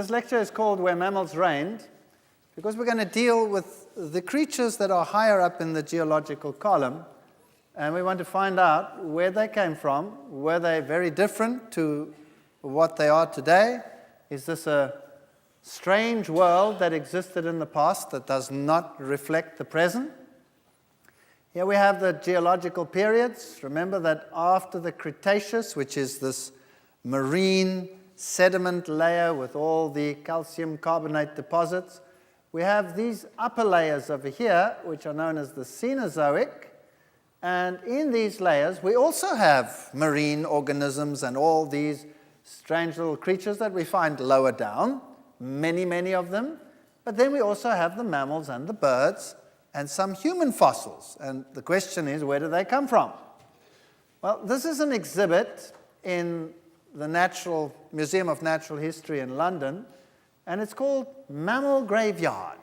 This lecture is called Where Mammals Reigned because we're going to deal with the creatures that are higher up in the geological column, and we want to find out where they came from. Were they very different to what they are today? Is this a strange world that existed in the past that does not reflect the present? Here we have the geological periods. Remember that after the Cretaceous, which is this marine sediment layer with all the calcium carbonate deposits, we have these upper layers over here, which are known as the Cenozoic. And in these layers, we also have marine organisms and all these strange little creatures that we find lower down, many, many of them. But then we also have the mammals and the birds and some human fossils. And the question is, where do they come from? Well, this is an exhibit in the Museum of Natural History in London, and it's called Mammal Graveyard.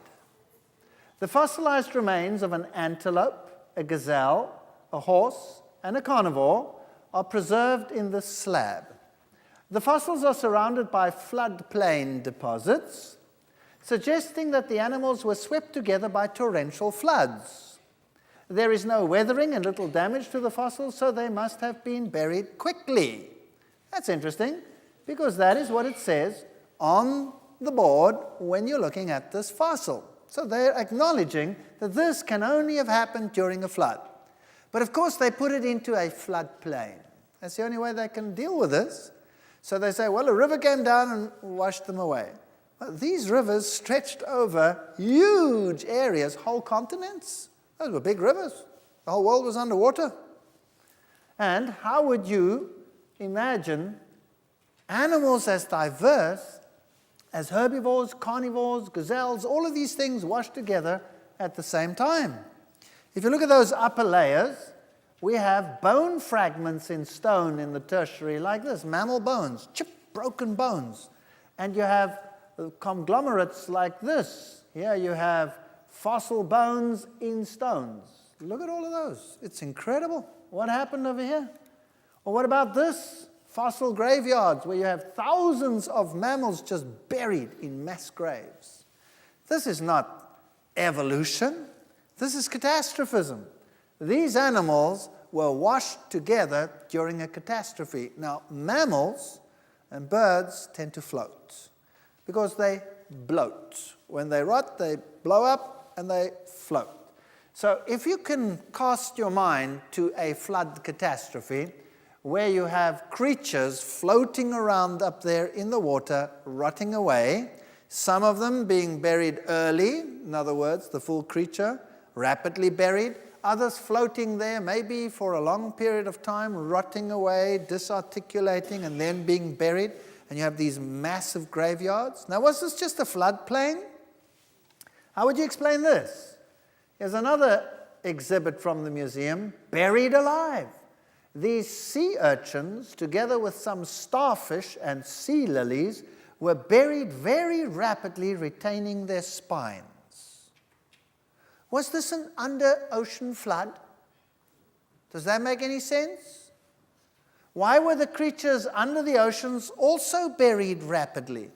The fossilized remains of an antelope, a gazelle, a horse, and a carnivore are preserved in this slab. The fossils are surrounded by floodplain deposits, suggesting that the animals were swept together by torrential floods. There is no weathering and little damage to the fossils, so they must have been buried quickly. That's interesting, because that is what it says on the board when you're looking at this fossil. So they're acknowledging that this can only have happened during a flood. But of course, they put it into a floodplain. That's the only way they can deal with this. So they say, well, a river came down and washed them away. Well, these rivers stretched over huge areas, whole continents. Those were big rivers. The whole world was underwater. And how would you imagine animals as diverse as herbivores, carnivores, gazelles, all of these things washed together at the same time? If you look at those upper layers, we have bone fragments in stone in the tertiary like this, mammal bones, chipped, broken bones. And you have conglomerates like this. Here you have fossil bones in stones. Look at all of those. It's incredible. What happened over here? Or what about this? Fossil graveyards, where you have thousands of mammals just buried in mass graves. This is not evolution. This is catastrophism. These animals were washed together during a catastrophe. Now, mammals and birds tend to float because they bloat. When they rot, they blow up and they float. So if you can cast your mind to a flood catastrophe where you have creatures floating around up there in the water, rotting away, some of them being buried early, in other words, the full creature, rapidly buried, others floating there maybe for a long period of time, rotting away, disarticulating, and then being buried, and you have these massive graveyards. Now, was this just a floodplain? How would you explain this? Here's another exhibit from the museum, buried alive. These sea urchins, together with some starfish and sea lilies, were buried very rapidly, retaining their spines. Was this an under-ocean flood? Does that make any sense? Why were the creatures under the oceans also buried rapidly?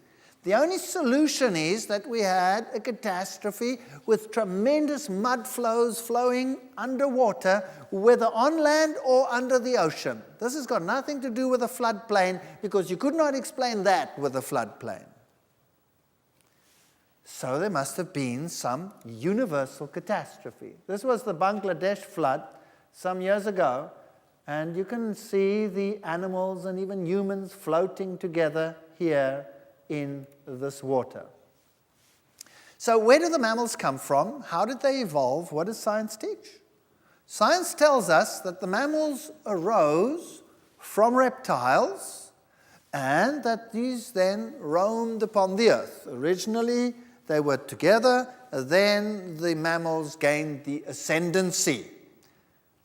The only solution is that we had a catastrophe with tremendous mud flows flowing underwater, whether on land or under the ocean. This has got nothing to do with a floodplain because you could not explain that with a floodplain. So there must have been some universal catastrophe. This was the Bangladesh flood some years ago, and you can see the animals and even humans floating together here in this water. So where do the mammals come from? How did they evolve? What does science teach? Science tells us that the mammals arose from reptiles and that these then roamed upon the earth. Originally, they were together, then the mammals gained the ascendancy.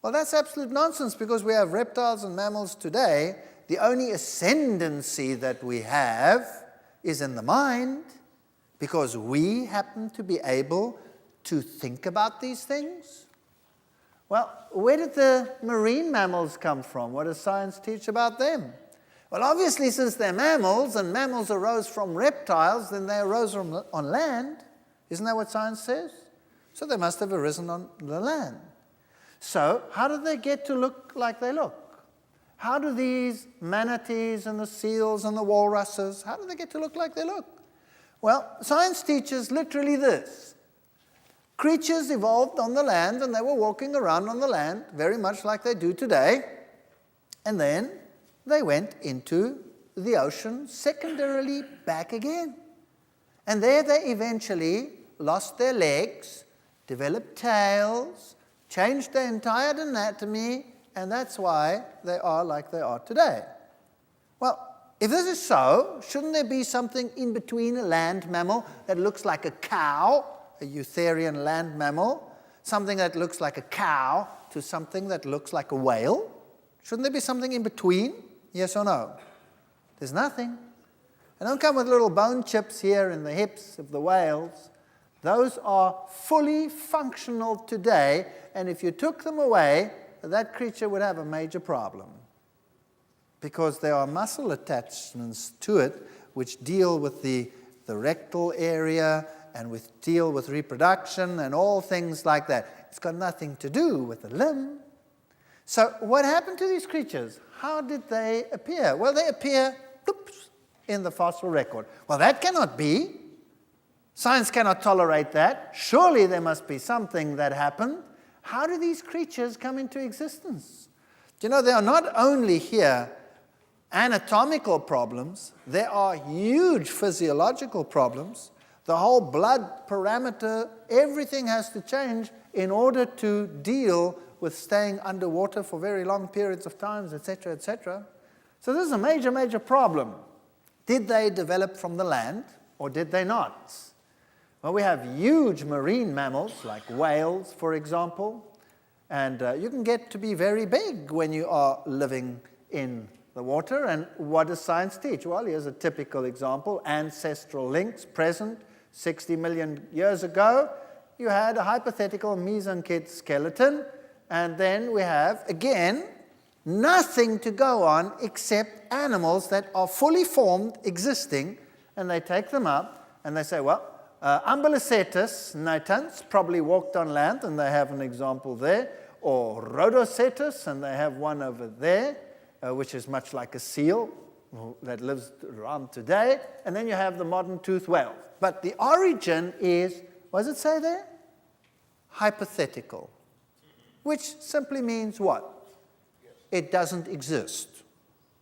Well, that's absolute nonsense because we have reptiles and mammals today. The only ascendancy that we have is in the mind because we happen to be able to think about these things. Well, where did the marine mammals come from? What does science teach about them? Well, obviously, since they're mammals, and mammals arose from reptiles, then they arose on land. Isn't that what science says? So they must have arisen on the land. So how did they get to look like they look? How do these manatees and the seals and the walruses, how do they get to look like they look? Well, science teaches literally this. Creatures evolved on the land, and they were walking around on the land, very much like they do today. And then they went into the ocean, secondarily back again. And there they eventually lost their legs, developed tails, changed their entire anatomy, and that's why they are like they are today. Well, if this is so, shouldn't there be something in between a land mammal that looks like a cow, a eutherian land mammal, something that looks like a cow to something that looks like a whale? Shouldn't there be something in between? Yes or no? There's nothing. And don't come with little bone chips here in the hips of the whales. Those are fully functional today, and if you took them away, that creature would have a major problem, because there are muscle attachments to it which deal with the rectal area and deal with reproduction and all things like that. It's got nothing to do with the limb. So what happened to these creatures? How did they appear? Well, they appear in the fossil record. Well, that cannot be. Science cannot tolerate that. Surely there must be something that happened. How do these creatures come into existence? Do you know, there are not only here anatomical problems, there are huge physiological problems. The whole blood parameter, everything has to change in order to deal with staying underwater for very long periods of time, etc., etc. So this is a major, major problem. Did they develop from the land, or did they not? Well, we have huge marine mammals, like whales, for example, and you can get to be very big when you are living in the water. And what does science teach? Well, here's a typical example. Ancestral links present 60 million years ago. You had a hypothetical mesenchid skeleton, and then we have, again, nothing to go on except animals that are fully formed, existing, and they take them up, and they say, well, Ambulocetus natans probably walked on land, and they have an example there, or Rhodocetus, and they have one over there, which is much like a seal that lives around today, and then you have the modern toothed whale. But the origin is, what does it say there? Hypothetical, which simply means what? It doesn't exist.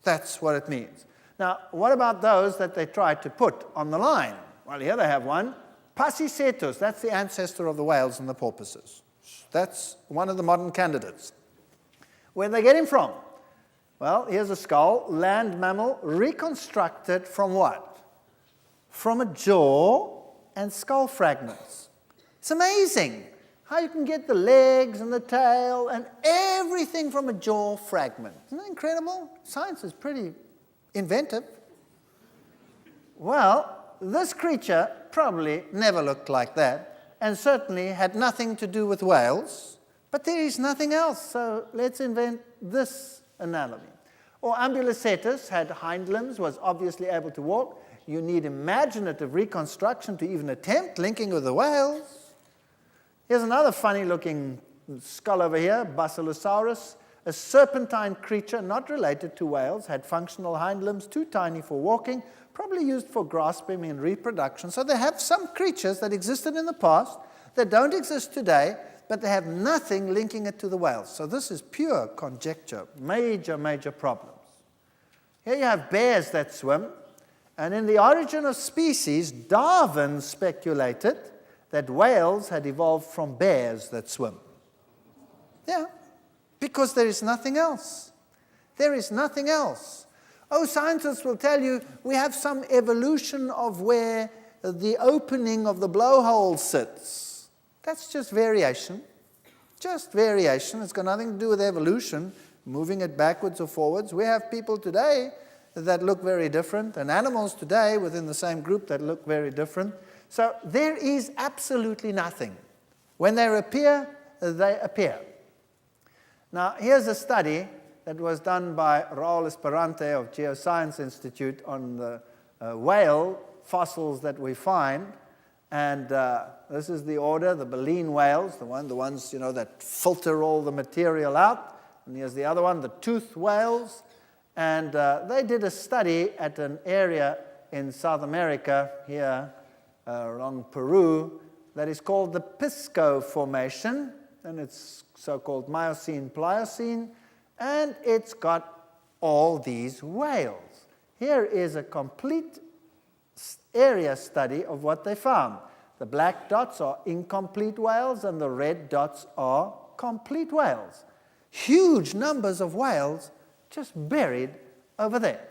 That's what it means. Now, what about those that they tried to put on the line? Well, here they have one. Pasicetus, that's the ancestor of the whales and the porpoises. That's one of the modern candidates. Where did they get him from? Well, here's a skull, land mammal, reconstructed from what? From a jaw and skull fragments. It's amazing how you can get the legs and the tail and everything from a jaw fragment. Isn't that incredible? Science is pretty inventive. Well, this creature probably never looked like that, and certainly had nothing to do with whales, but there is nothing else, so let's invent this analogy. Or Ambulocetus had hind limbs, was obviously able to walk. You need imaginative reconstruction to even attempt linking with the whales. Here's another funny-looking skull over here, Basilosaurus, a serpentine creature not related to whales, had functional hind limbs, too tiny for walking, probably used for grasping and reproduction. So they have some creatures that existed in the past that don't exist today, but they have nothing linking it to the whales. So this is pure conjecture, major, major problems. Here you have bears that swim, and in the origin of species, Darwin speculated that whales had evolved from bears that swim. Yeah, because there is nothing else. There is nothing else. Oh, scientists will tell you we have some evolution of where the opening of the blowhole sits. That's just variation. Just variation. It's got nothing to do with evolution, moving it backwards or forwards. We have people today that look very different, and animals today within the same group that look very different. So there is absolutely nothing. When they appear, they appear. Now, here's a study that was done by Raul Esperante of Geoscience Institute on the whale fossils that we find. And this is the order, the baleen whales, the ones that filter all the material out. And here's the other one, the toothed whales. And they did a study at an area in South America, here along Peru, that is called the Pisco Formation. And it's so-called Miocene-Pliocene. And it's got all these whales. Here is a complete area study of what they found. The black dots are incomplete whales, and the red dots are complete whales. Huge numbers of whales just buried over there.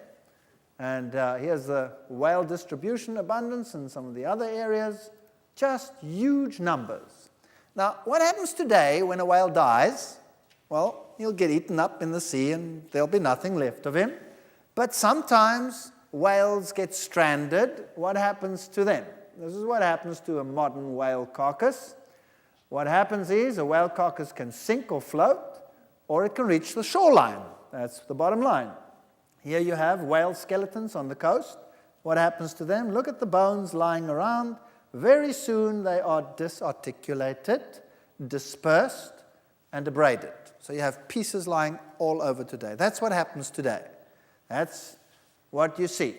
And here's the whale distribution abundance in some of the other areas. Just huge numbers. Now, what happens today when a whale dies? Well, he'll get eaten up in the sea and there'll be nothing left of him. But sometimes whales get stranded. What happens to them? This is what happens to a modern whale carcass. What happens is a whale carcass can sink or float, or it can reach the shoreline. That's the bottom line. Here you have whale skeletons on the coast. What happens to them? Look at the bones lying around. Very soon they are disarticulated, dispersed, and abraded. So you have pieces lying all over today. That's what happens today. That's what you see.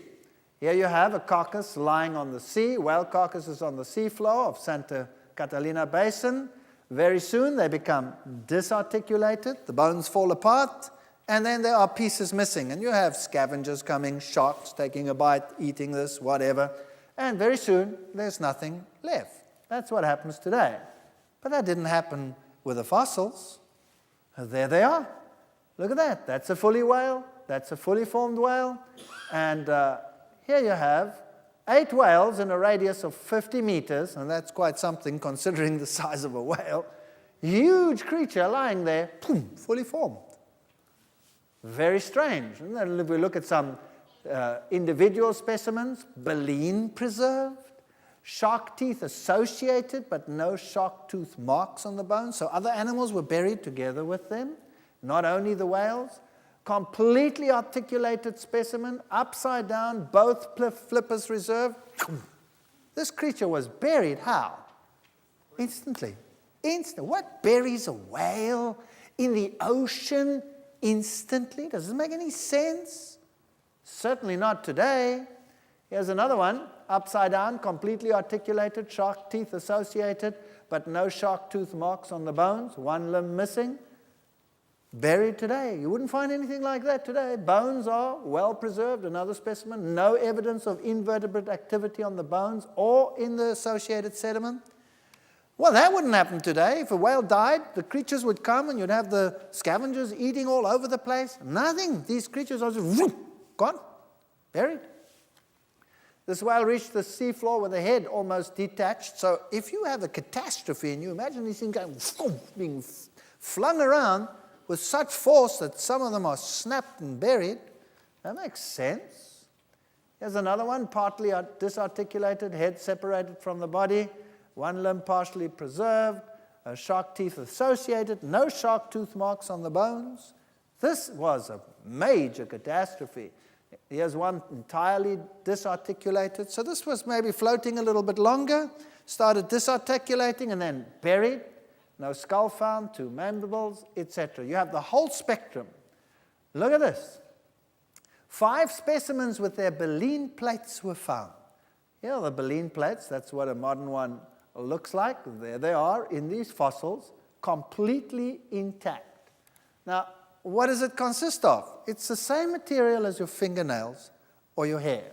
Here you have a carcass lying on the sea. Whale carcasses on the seafloor of Santa Catalina Basin. Very soon they become disarticulated, the bones fall apart, and then there are pieces missing. And you have scavengers coming, sharks taking a bite, eating this, whatever. And very soon there's nothing left. That's what happens today. But that didn't happen with the fossils. There they are. Look at that. That's a fully whale. That's a fully formed whale. And here you have 8 whales in a radius of 50 meters, and that's quite something considering the size of a whale. Huge creature lying there, boom, fully formed. Very strange. And then if we look at some individual specimens, baleen preserved, shark teeth associated, but no shark tooth marks on the bones. So other animals were buried together with them, not only the whales. Completely articulated specimen, upside down, both flippers reserved. This creature was buried how? Instantly. What buries a whale in the ocean instantly? Does this make any sense? Certainly not today. Here's another one, upside down, completely articulated, shark teeth associated, but no shark tooth marks on the bones, one limb missing. Buried today. You wouldn't find anything like that today. Bones are well preserved, another specimen. No evidence of invertebrate activity on the bones or in the associated sediment. Well, that wouldn't happen today. If a whale died, the creatures would come and you'd have the scavengers eating all over the place. Nothing. These creatures are just gone, buried. This whale reached the seafloor with the head almost detached. So if you have a catastrophe and you imagine these things going, being flung around with such force that some of them are snapped and buried, that makes sense. Here's another one, partly disarticulated, head separated from the body, one limb partially preserved, shark teeth associated, no shark tooth marks on the bones. This was a major catastrophe. Here's one entirely disarticulated. So this was maybe floating a little bit longer, started disarticulating and then buried. No skull found, 2 mandibles, etc. You have the whole spectrum. Look at this. 5 specimens with their baleen plates were found. Here are the baleen plates. That's what a modern one looks like. There they are in these fossils, completely intact. Now, what does it consist of? It's the same material as your fingernails or your hair.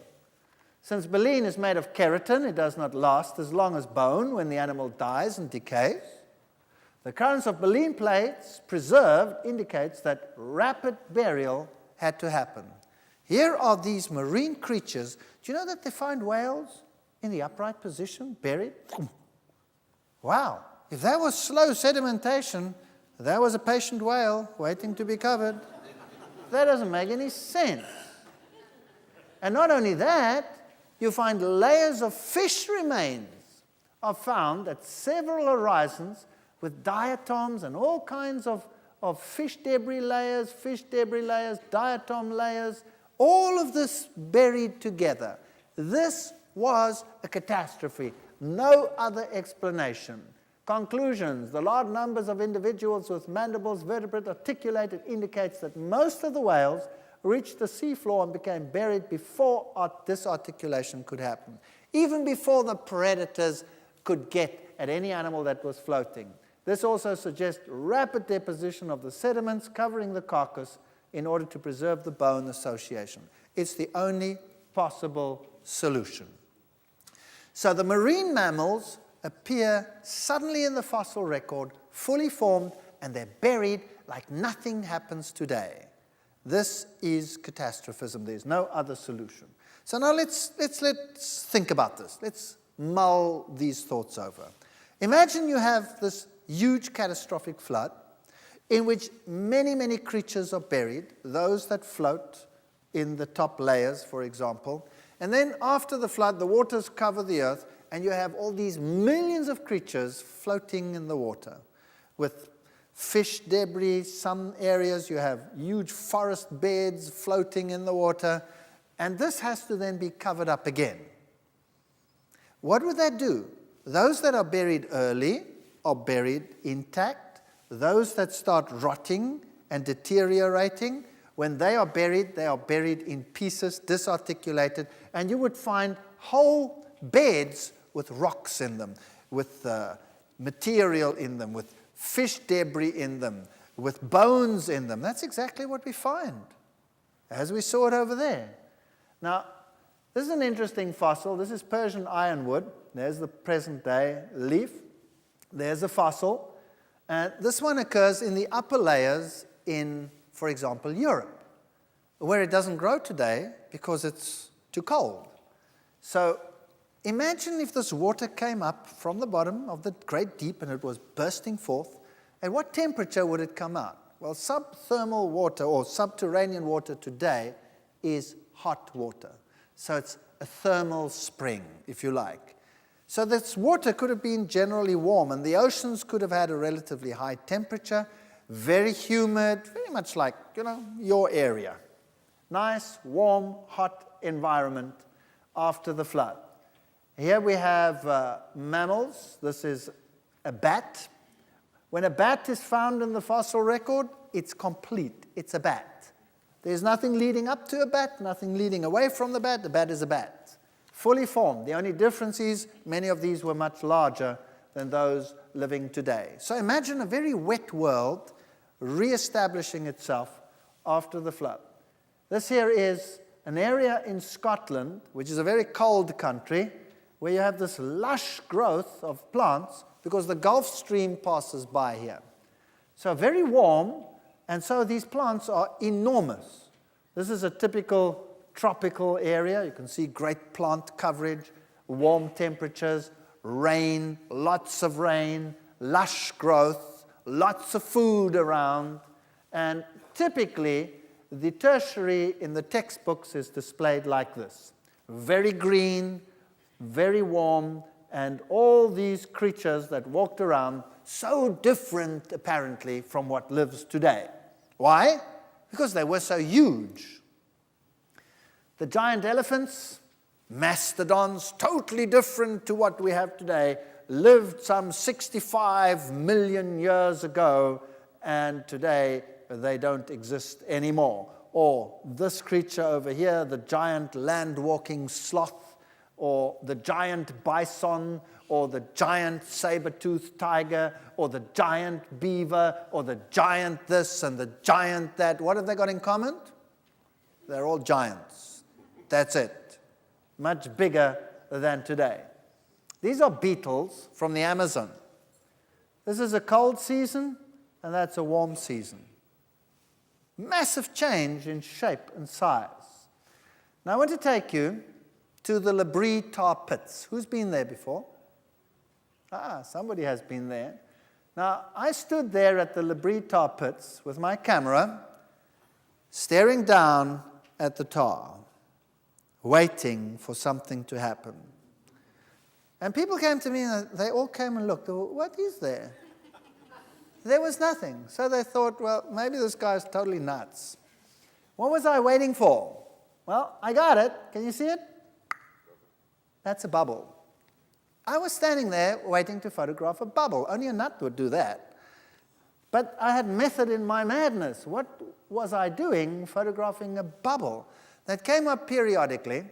Since baleen is made of keratin, it does not last as long as bone when the animal dies and decays. The occurrence of baleen plates preserved indicates that rapid burial had to happen. Here are these marine creatures. Do you know that they find whales in the upright position, buried? Wow. If that was slow sedimentation, that was a patient whale waiting to be covered. That doesn't make any sense. And not only that, you find layers of fish remains are found at several horizons with diatoms and all kinds of of fish debris layers, diatom layers, all of this buried together. This was a catastrophe. No other explanation. Conclusions. The large numbers of individuals with mandibles, vertebrate, articulated indicates that most of the whales reached the seafloor and became buried before this articulation could happen, even before the predators could get at any animal that was floating. This also suggests rapid deposition of the sediments covering the carcass in order to preserve the bone association. It's the only possible solution. So the marine mammals appear suddenly in the fossil record, fully formed, and they're buried like nothing happens today. This is catastrophism. There's no other solution. So now let's think about this. Let's mull these thoughts over. Imagine you have this huge catastrophic flood in which many, many creatures are buried, those that float in the top layers, for example. And then after the flood, the waters cover the earth, and you have all these millions of creatures floating in the water with fish debris. Some areas you have huge forest beds floating in the water, and this has to then be covered up again. What would that do? Those that are buried early are buried intact. Those that start rotting and deteriorating, when they are buried in pieces, disarticulated, and you would find whole beds with rocks in them, with material in them, with fish debris in them, with bones in them. That's exactly what we find, as we saw it over there. Now, this is an interesting fossil. This is Persian ironwood. There's the present-day leaf. There's a fossil. This one occurs in the upper layers in, for example, Europe, where it doesn't grow today because it's too cold. So imagine if this water came up from the bottom of the great deep and it was bursting forth. At what temperature would it come out? Well, subthermal water or subterranean water today is hot water. So it's a thermal spring, if you like. So this water could have been generally warm, and the oceans could have had a relatively high temperature, very humid, very much like, your area. Nice, warm, hot environment after the flood. Here we have mammals. This is a bat. When a bat is found in the fossil record, it's complete. It's a bat. There's nothing leading up to a bat, nothing leading away from the bat. The bat is a bat, fully formed. The only difference is many of these were much larger than those living today. So imagine a very wet world reestablishing itself after the flood. This here is an area in Scotland, which is a very cold country, where you have this lush growth of plants because the Gulf Stream passes by here. So very warm, and so these plants are enormous. This is a typical tropical area. You can see great plant coverage, warm temperatures, rain, lots of rain, lush growth, lots of food around, and typically the tertiary in the textbooks is displayed like this. Very green, very warm, and all these creatures that walked around, so different apparently from what lives today. Why? Because they were so huge. The giant elephants, mastodons, totally different to what we have today, lived some 65 million years ago, and today they don't exist anymore. Or this creature over here, the giant land-walking sloth, or the giant bison, or the giant saber-toothed tiger, or the giant beaver, or the giant this and the giant that. What have they got in common? They're all giants. That's it. Much bigger than today. These are beetles from the Amazon. This is a cold season, and that's a warm season. Massive change in shape and size. Now I want to take you to the Labrie tar pits. Who's been there before? Somebody has been there. Now, I stood there at the Labrie tar pits with my camera, staring down at the tar, waiting for something to happen. And people came to me, and they all came and looked. What is there? there was nothing. So they thought, well, maybe this guy's totally nuts. What was I waiting for? Well, I got it. Can you see it? That's a bubble. I was standing there waiting to photograph a bubble. Only a nut would do that. But I had method in my madness. What was I doing photographing a bubble that came up periodically?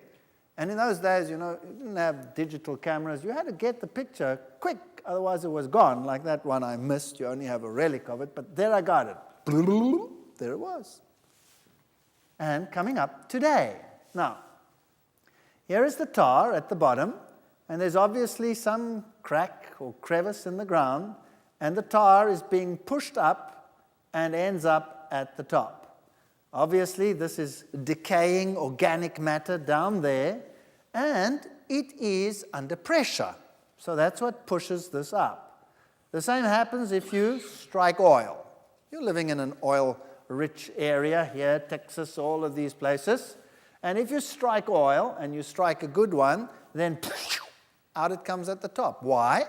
And in those days, you didn't have digital cameras. You had to get the picture quick, otherwise it was gone. Like that one I missed. You only have a relic of it. But there I got it. There it was. And coming up today. Now, here is the tar at the bottom. And there's obviously some crack or crevice in the ground. And the tar is being pushed up and ends up at the top. Obviously, this is decaying organic matter down there, and it is under pressure. So that's what pushes this up. The same happens if you strike oil. You're living in an oil-rich area here, Texas, all of these places. And if you strike oil, and you strike a good one, then out it comes at the top. Why?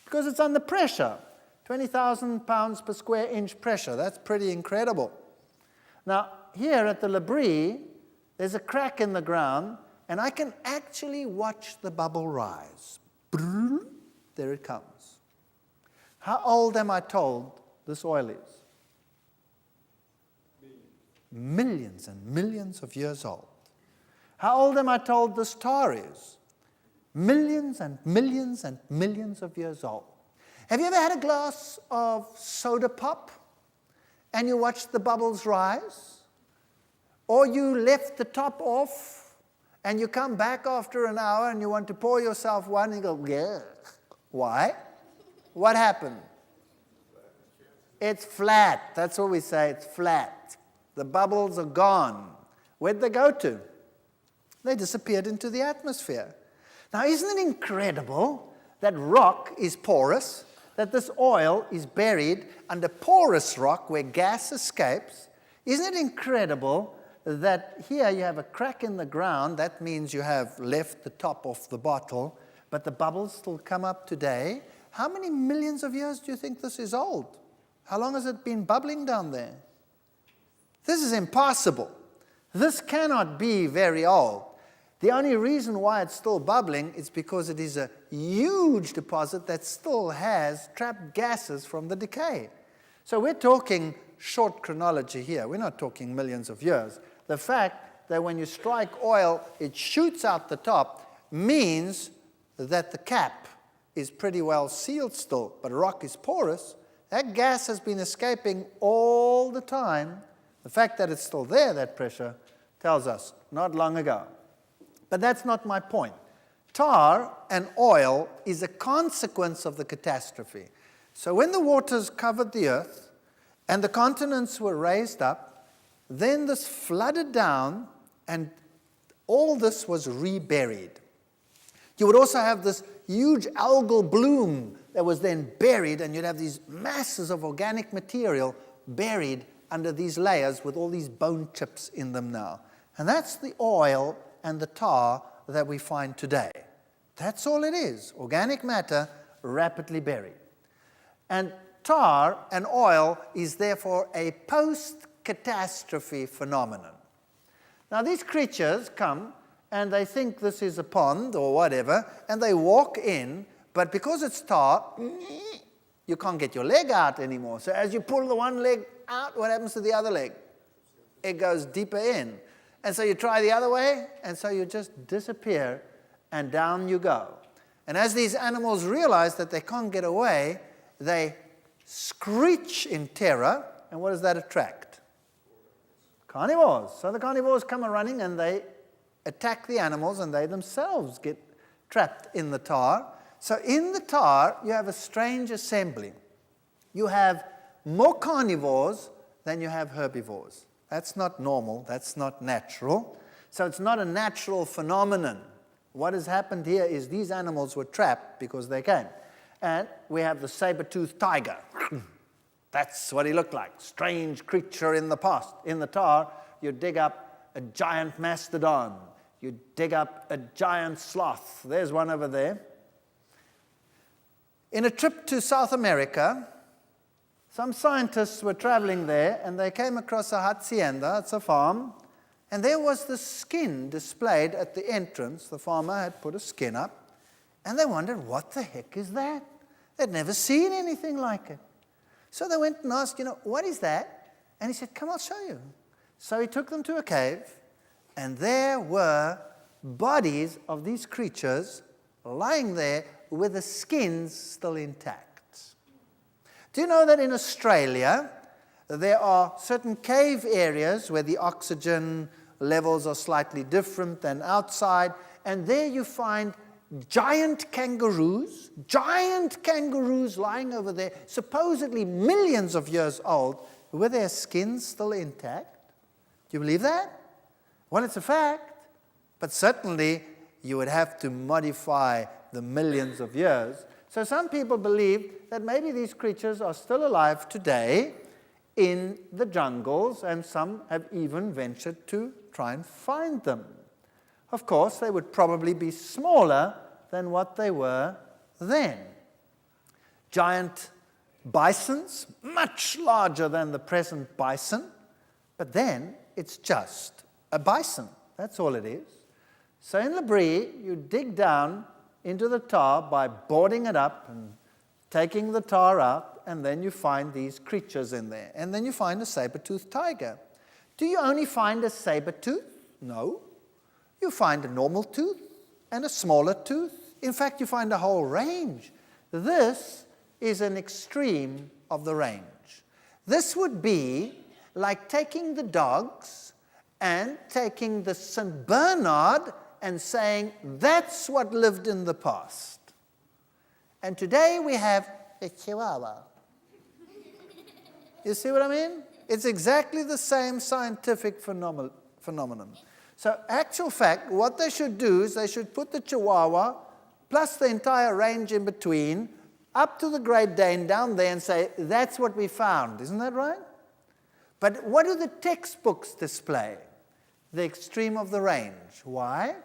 Because it's under pressure. 20,000 pounds per square inch pressure. That's pretty incredible. Now, here at the Labrie, there's a crack in the ground, and I can actually watch the bubble rise. There it comes. How old am I told this oil is? Millions and millions of years old. How old am I told this tar is? Millions and millions and millions of years old. Have you ever had a glass of soda pop and you watched the bubbles rise? Or you left the top off and you come back after an hour and you want to pour yourself one and you go, yeah. Why? What happened? It's flat. That's what we say, it's flat. The bubbles are gone. Where'd they go to? They disappeared into the atmosphere. Now, isn't it incredible that rock is porous, that this oil is buried under porous rock where gas escapes? Isn't it incredible that here you have a crack in the ground? That means you have left the top off the bottle, but the bubbles still come up today. How many millions of years do you think this is old? How long has it been bubbling down there? This is impossible. This cannot be very old. The only reason why it's still bubbling is because it is a huge deposit that still has trapped gases from the decay. So we're talking short chronology here. We're not talking millions of years. The fact that when you strike oil, it shoots out the top means that the cap is pretty well sealed still, but rock is porous. That gas has been escaping all the time. The fact that it's still there, that pressure, tells us not long ago. But that's not my point. Tar and oil is a consequence of the catastrophe. So when the waters covered the earth and the continents were raised up, then this flooded down and all this was reburied. You would also have this huge algal bloom that was then buried, and you'd have these masses of organic material buried under these layers with all these bone chips in them now. And that's the oil and the tar that we find today. That's all it is, organic matter rapidly buried. And tar and oil is therefore a post-catastrophe phenomenon. Now these creatures come and they think this is a pond or whatever, and they walk in, but because it's tar, you can't get your leg out anymore. So as you pull the one leg out, what happens to the other leg? It goes deeper in. And so you try the other way, and so you just disappear, and down you go. And as these animals realize that they can't get away, they screech in terror, and what does that attract? Carnivores. So the carnivores come running, and they attack the animals, and they themselves get trapped in the tar. So in the tar, you have a strange assembly. You have more carnivores than you have herbivores. That's not normal. That's not natural. So it's not a natural phenomenon. What has happened here is these animals were trapped because they came. And we have the saber-toothed tiger. That's what he looked like. Strange creature in the past. In the tar, you dig up a giant mastodon. You dig up a giant sloth. There's one over there. In a trip to South America, some scientists were traveling there, and they came across a hacienda, it's a farm, and there was the skin displayed at the entrance. The farmer had put a skin up, and they wondered, what the heck is that? They'd never seen anything like it. So they went and asked, what is that? And he said, come, I'll show you. So he took them to a cave, and there were bodies of these creatures lying there with the skins still intact. Do you know that in Australia, there are certain cave areas where the oxygen levels are slightly different than outside, and there you find giant kangaroos lying over there, supposedly millions of years old, with their skins still intact? Do you believe that? Well, it's a fact, but certainly you would have to modify the millions of years. So some people believe that maybe these creatures are still alive today in the jungles, and some have even ventured to try and find them. Of course, they would probably be smaller than what they were then. Giant bisons, much larger than the present bison, but then it's just a bison. That's all it is. So in Labrie, you dig down into the tar by boarding it up and taking the tar out, and then you find these creatures in there. And then you find a saber-toothed tiger. Do you only find a saber-tooth? No. You find a normal tooth and a smaller tooth. In fact, you find a whole range. This is an extreme of the range. This would be like taking the dogs and taking the St. Bernard and saying, that's what lived in the past. And today we have a Chihuahua. You see what I mean? It's exactly the same scientific phenomenon. So, actual fact, what they should do is they should put the Chihuahua plus the entire range in between up to the Great Dane down there and say, that's what we found. Isn't that right? But what do the textbooks display? The extreme of the range. Why?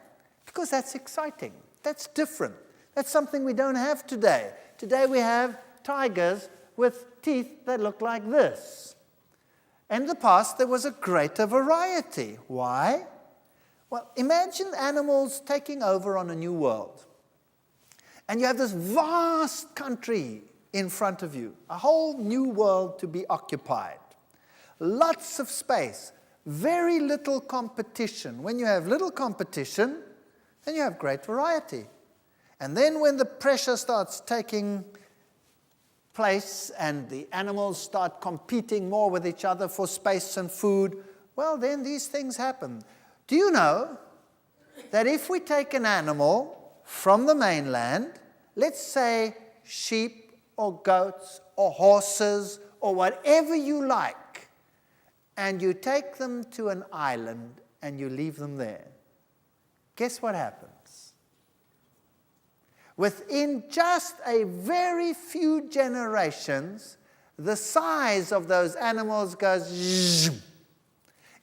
Because that's exciting. That's different. That's something we don't have today. Today we have tigers with teeth that look like this. In the past, there was a greater variety. Why? Well, imagine animals taking over on a new world. And you have this vast country in front of you, a whole new world to be occupied. Lots of space, very little competition. When you have little competition, then you have great variety. And then when the pressure starts taking place and the animals start competing more with each other for space and food, well, then these things happen. Do you know that if we take an animal from the mainland, let's say sheep or goats or horses or whatever you like, and you take them to an island and you leave them there, guess what happens? Within just a very few generations, the size of those animals goes zoom.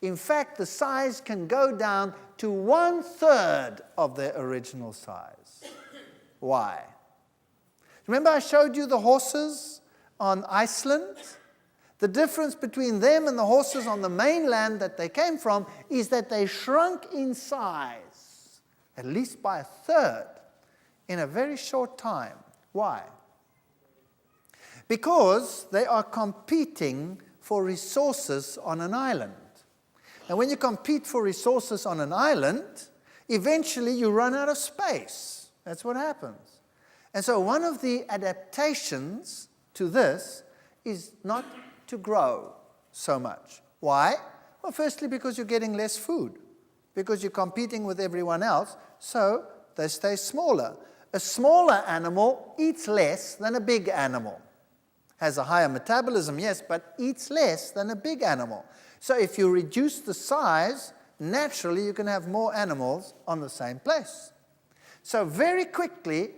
In fact, the size can go down to 1/3 of their original size. Why? Remember I showed you the horses on Iceland? The difference between them and the horses on the mainland that they came from is that they shrunk in size, at least by 1/3, in a very short time. Why? Because they are competing for resources on an island. And when you compete for resources on an island, eventually you run out of space. That's what happens. And so one of the adaptations to this is not to grow so much. Why? Well, firstly, because you're getting less food, because you're competing with everyone else, so they stay smaller. A smaller animal eats less than a big animal. Has a higher metabolism, yes, but eats less than a big animal. So if you reduce the size, naturally you can have more animals on the same place. So very quickly,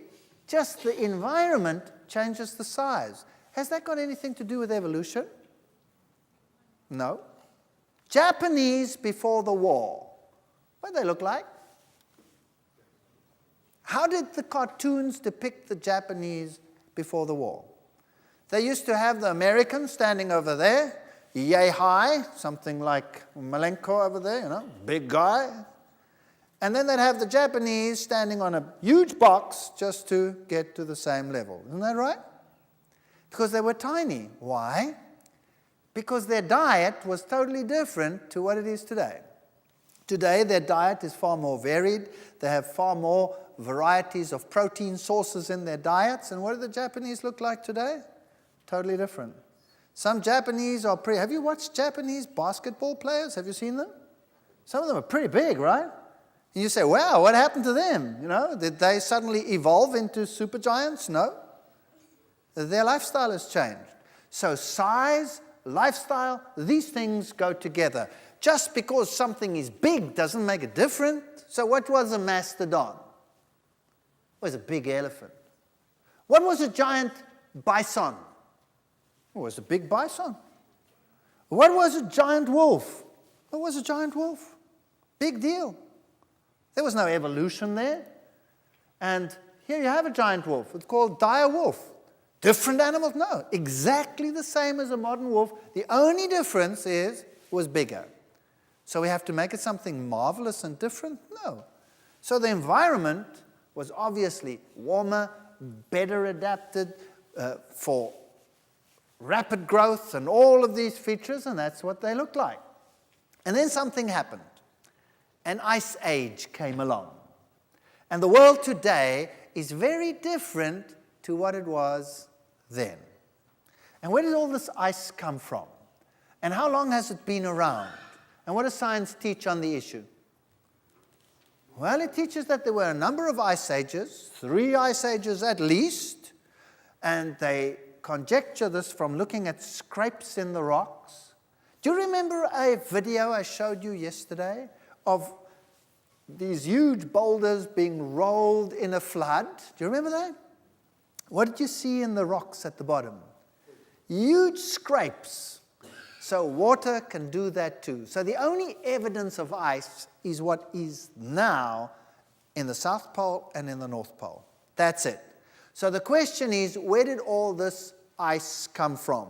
just the environment changes the size. Has that got anything to do with evolution? No. Japanese before the war. What did they look like? How did the cartoons depict the Japanese before the war? They used to have the Americans standing over there, yay high, something like Malenko over there, big guy. And then they'd have the Japanese standing on a huge box just to get to the same level. Isn't that right? Because they were tiny. Why? Because their diet was totally different to what it is today. Today, their diet is far more varied. They have far more varieties of protein sources in their diets. And what do the Japanese look like today? Totally different. Some Japanese are pretty... Have you watched Japanese basketball players? Have you seen them? Some of them are pretty big, right? And you say, wow, what happened to them? Did they suddenly evolve into supergiants? No. Their lifestyle has changed. So size, lifestyle, these things go together. Just because something is big doesn't make it different. So what was a mastodon? It was a big elephant. What was a giant bison? It was a big bison. What was a giant wolf? What was a giant wolf? Big deal. There was no evolution there. And here you have a giant wolf. It's called dire wolf. Different animals? No. Exactly the same as a modern wolf. The only difference was bigger. So we have to make it something marvelous and different? No. So the environment was obviously warmer, better adapted for rapid growth and all of these features, and that's what they looked like. And then something happened. An ice age came along. And the world today is very different to what it was then. And where did all this ice come from? And how long has it been around? And what does science teach on the issue? Well, it teaches that there were a number of ice ages, 3 ice ages at least, and they conjecture this from looking at scrapes in the rocks. Do you remember a video I showed you yesterday of these huge boulders being rolled in a flood? Do you remember that? What did you see in the rocks at the bottom? Huge scrapes. So water can do that too. So the only evidence of ice is what is now in the South Pole and in the North Pole. That's it. So the question is, where did all this ice come from?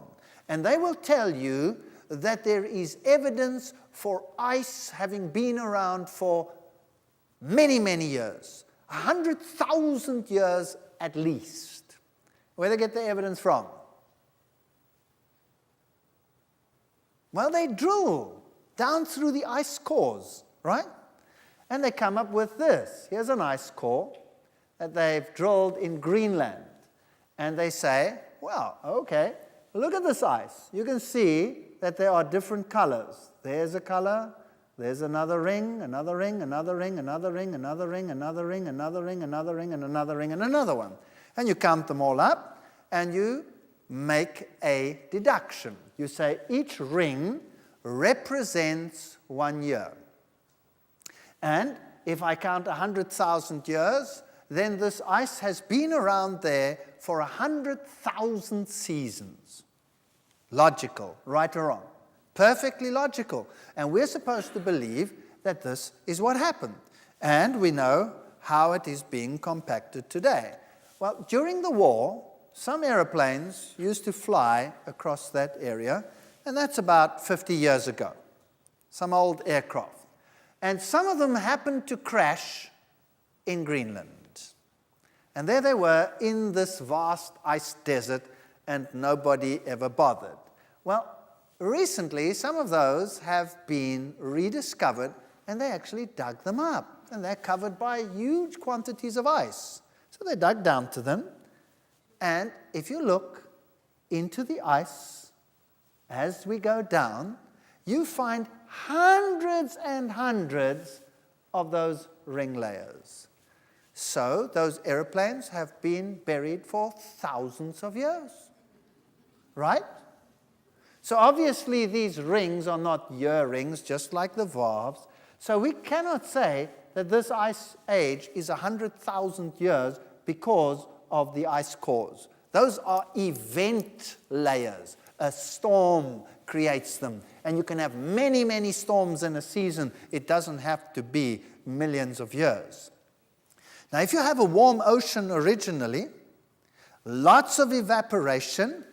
And they will tell you that there is evidence for ice having been around for many, many years. 100,000 years at least. Where do they get the evidence from? Well, they drill down through the ice cores, right? And they come up with this. Here's an ice core that they've drilled in Greenland. And they say, well, okay, look at this ice. You can see that there are different colors. There's a color, there's another ring, another ring, another ring, another ring, another ring, another ring, another ring, another ring, and another ring, and another one. And you count them all up, and you make a deduction. You say each ring represents 1 year. And if I count 100,000 years, then this ice has been around there for 100,000 seasons. Logical, right or wrong? Perfectly logical. And we're supposed to believe that this is what happened. And we know how it is being compacted today. Well, during the war, some airplanes used to fly across that area, and that's about 50 years ago. Some old aircraft. And some of them happened to crash in Greenland. And there they were in this vast ice desert, and nobody ever bothered. Well, recently, some of those have been rediscovered, and they actually dug them up. And they're covered by huge quantities of ice. So they dug down to them. And if you look into the ice as we go down, you find hundreds and hundreds of those ring layers. So those airplanes have been buried for thousands of years, right? So obviously these rings are not year rings, just like the valves. So we cannot say that this ice age is 100,000 years because of the ice cores. Those are event layers. A storm creates them. And you can have many, many storms in a season. It doesn't have to be millions of years. Now, if you have a warm ocean originally, lots of evaporation,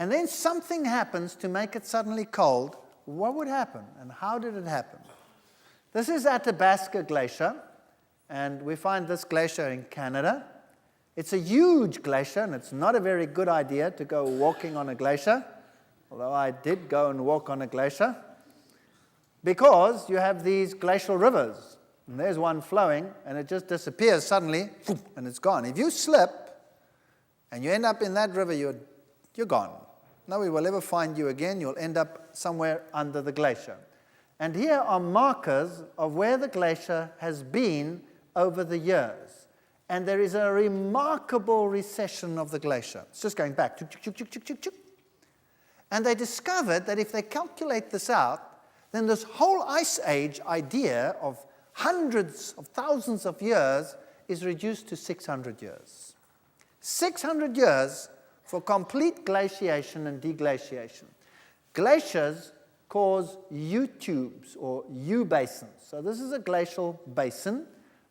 and then something happens to make it suddenly cold, what would happen, and how did it happen? This is Athabasca Glacier, and we find this glacier in Canada. It's a huge glacier, and it's not a very good idea to go walking on a glacier, although I did go and walk on a glacier, because you have these glacial rivers, and there's one flowing, and it just disappears suddenly, and it's gone. If you slip, and you end up in that river, you're gone. Nobody will ever find you again. You'll end up somewhere under the glacier. And here are markers of where the glacier has been over the years. And there is a remarkable recession of the glacier. It's just going back. And they discovered that if they calculate this out, then this whole ice age idea of hundreds of thousands of years is reduced to 600 years. 600 years for complete glaciation and deglaciation. Glaciers cause U-tubes or U-basins. So this is a glacial basin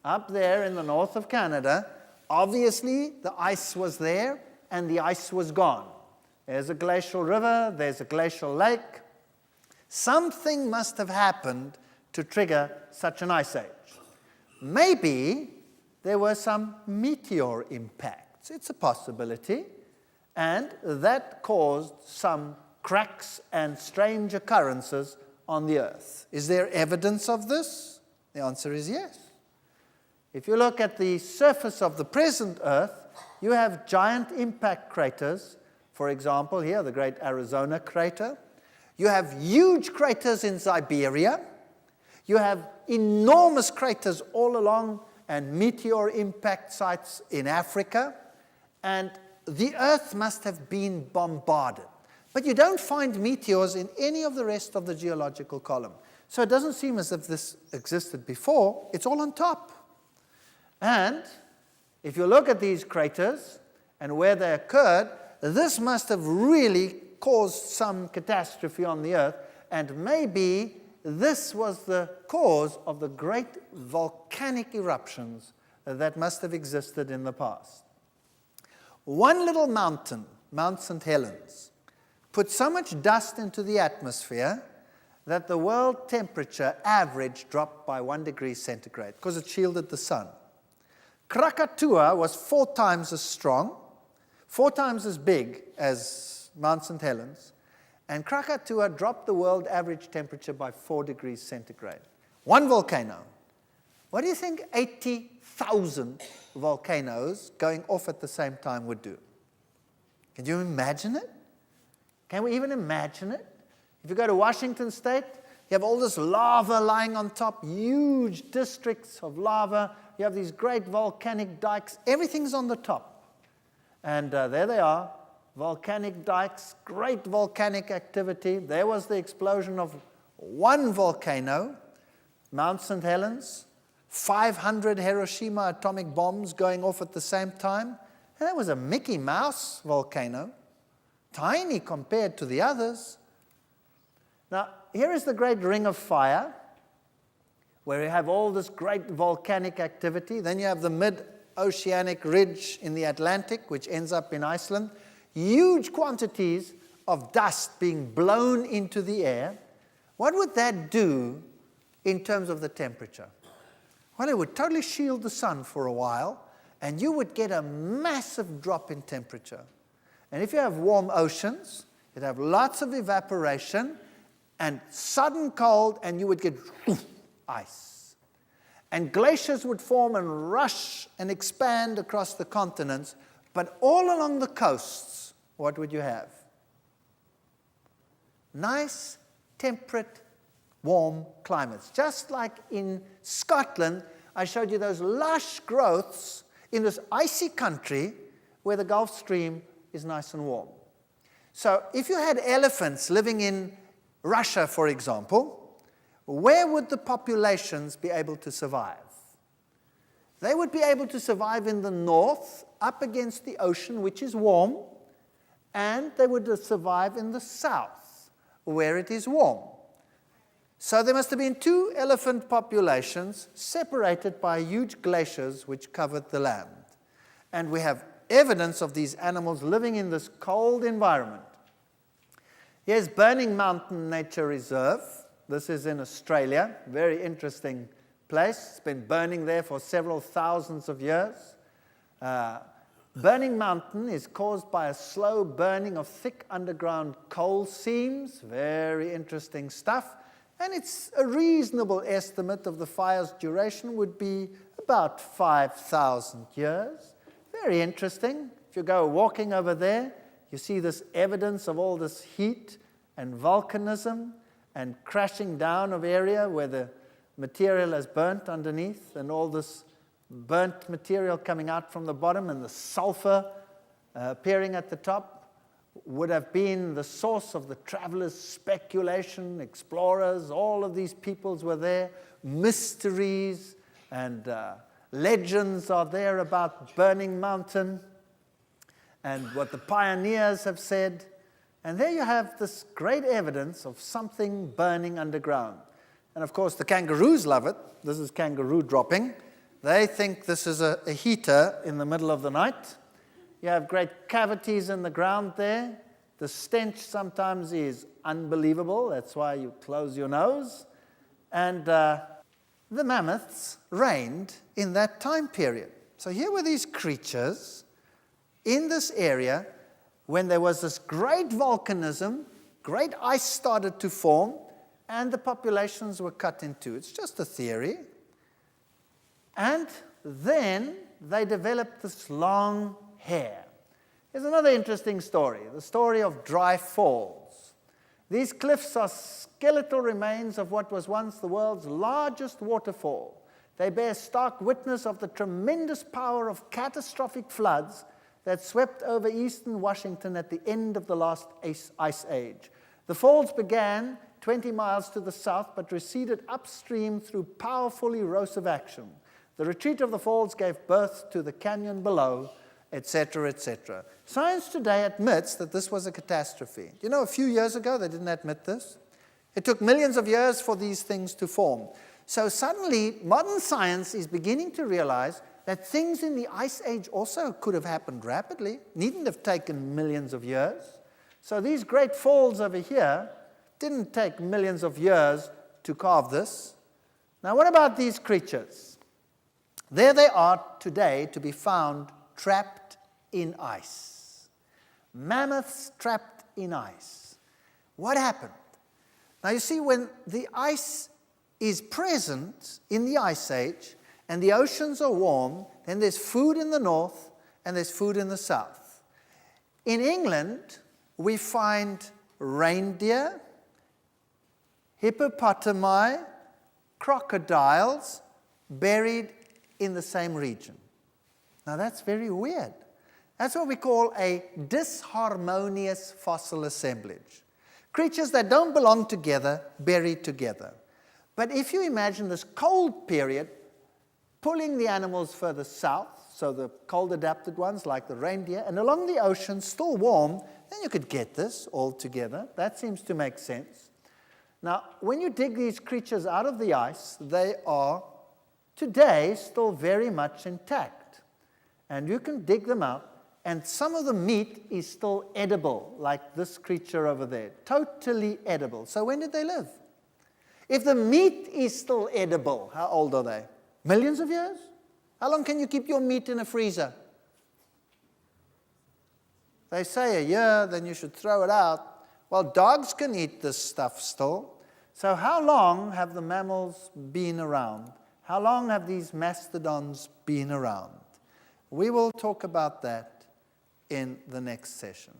up there in the north of Canada. Obviously, the ice was there and the ice was gone. There's a glacial river, there's a glacial lake. Something must have happened to trigger such an ice age. Maybe there were some meteor impacts. It's a possibility. And that caused some cracks and strange occurrences on the Earth. Is there evidence of this? The answer is yes. If you look at the surface of the present Earth, you have giant impact craters. For example, here, the Great Arizona Crater. You have huge craters in Siberia. You have enormous craters all along and meteor impact sites in Africa. And the Earth must have been bombarded. But you don't find meteors in any of the rest of the geological column. So it doesn't seem as if this existed before. It's all on top. And if you look at these craters and where they occurred, this must have really caused some catastrophe on the Earth. And maybe this was the cause of the great volcanic eruptions that must have existed in the past. One little mountain, Mount St. Helens, put so much dust into the atmosphere that the world temperature average dropped by 1 degree centigrade because it shielded the sun. Krakatoa was 4 times as strong, 4 times as big as Mount St. Helens, and Krakatoa dropped the world average temperature by 4 degrees centigrade. One volcano. What do you think 80,000 volcanoes going off at the same time would do? Can you imagine it? Can we even imagine it? If you go to Washington State, you have all this lava lying on top, huge districts of lava. You have these great volcanic dikes. Everything's on the top. And there they are, volcanic dikes, great volcanic activity. There was the explosion of one volcano, Mount St. Helens, 500 Hiroshima atomic bombs going off at the same time. And that was a Mickey Mouse volcano, tiny compared to the others. Now, here is the Great Ring of Fire, where you have all this great volcanic activity. Then you have the mid-oceanic ridge in the Atlantic, which ends up in Iceland. Huge quantities of dust being blown into the air. What would that do in terms of the temperature? Well, it would totally shield the sun for a while, and you would get a massive drop in temperature. And if you have warm oceans, you'd have lots of evaporation and sudden cold, and you would get ice. And glaciers would form and rush and expand across the continents, but all along the coasts, what would you have? Nice, temperate, warm climates. Just like in Scotland, I showed you those lush growths in this icy country where the Gulf Stream is nice and warm. So if you had elephants living in Russia, for example, where would the populations be able to survive? They would be able to survive in the north, up against the ocean, which is warm, and they would survive in the south, where it is warm. So there must have been 2 elephant populations separated by huge glaciers which covered the land. And we have evidence of these animals living in this cold environment. Here's Burning Mountain Nature Reserve. This is in Australia. Very interesting place. It's been burning there for several thousands of years. Burning Mountain is caused by a slow burning of thick underground coal seams. Very interesting stuff. And it's a reasonable estimate of the fire's duration would be about 5,000 years. Very interesting. If you go walking over there, you see this evidence of all this heat and volcanism and crashing down of area where the material has burnt underneath, and all this burnt material coming out from the bottom, and the sulfur appearing at the top would have been the source of the travelers' speculation, explorers. All of these peoples were there. Mysteries and legends are there about Burning Mountain and what the pioneers have said. And there you have this great evidence of something burning underground. And of course, the kangaroos love it. This is kangaroo dropping. They think this is a heater in the middle of the night. You have great cavities in the ground there. The stench sometimes is unbelievable. That's why you close your nose. And the mammoths reigned in that time period. So here were these creatures in this area when there was this great volcanism, great ice started to form, and the populations were cut in two. It's just a theory. And then they developed this long hair. Here's another interesting story, the story of Dry Falls. These cliffs are skeletal remains of what was once the world's largest waterfall. They bear stark witness of the tremendous power of catastrophic floods that swept over eastern Washington at the end of the last ice age. The falls began 20 miles to the south, but receded upstream through powerful erosive action. The retreat of the falls gave birth to the canyon below, etc., etc. Science today admits that this was a catastrophe. You know, a few years ago, they didn't admit this. It took millions of years for these things to form. So suddenly, modern science is beginning to realize that things in the Ice Age also could have happened rapidly, needn't have taken millions of years. So these great falls over here didn't take millions of years to carve this. Now, what about these creatures? There they are today to be found trapped in ice. Mammoths trapped in ice. What happened? Now, you see, when the ice is present in the Ice Age, and the oceans are warm, then there's food in the north and there's food in the south. In England, we find reindeer, hippopotami, crocodiles buried in the same region. Now that's very weird. That's what we call a disharmonious fossil assemblage. Creatures that don't belong together, buried together. But if you imagine this cold period, pulling the animals further south, so the cold-adapted ones like the reindeer, and along the ocean, still warm, then you could get this all together. That seems to make sense. Now, when you dig these creatures out of the ice, they are today still very much intact. And you can dig them out, and some of the meat is still edible, like this creature over there, totally edible. So when did they live? If the meat is still edible, how old are they? Millions of years? How long can you keep your meat in a freezer? They say a year, then you should throw it out. Well, dogs can eat this stuff still. So how long have the mammals been around? How long have these mastodons been around? We will talk about that in the next session.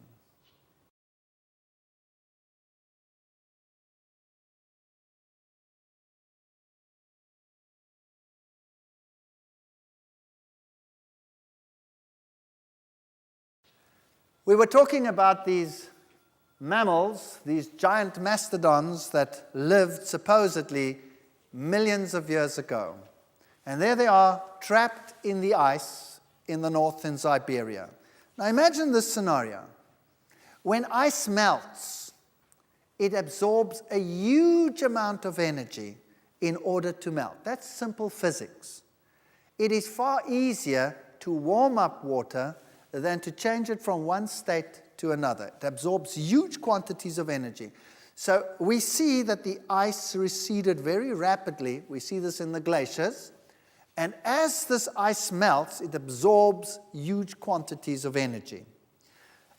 We were talking about these mammals, these giant mastodons that lived supposedly millions of years ago. And there they are, trapped in the ice in the north in Siberia. Now imagine this scenario. When ice melts, it absorbs a huge amount of energy in order to melt. That's simple physics. It is far easier to warm up water than to change it from one state to another. It absorbs huge quantities of energy. So we see that the ice receded very rapidly. We see this in the glaciers. And as this ice melts, it absorbs huge quantities of energy.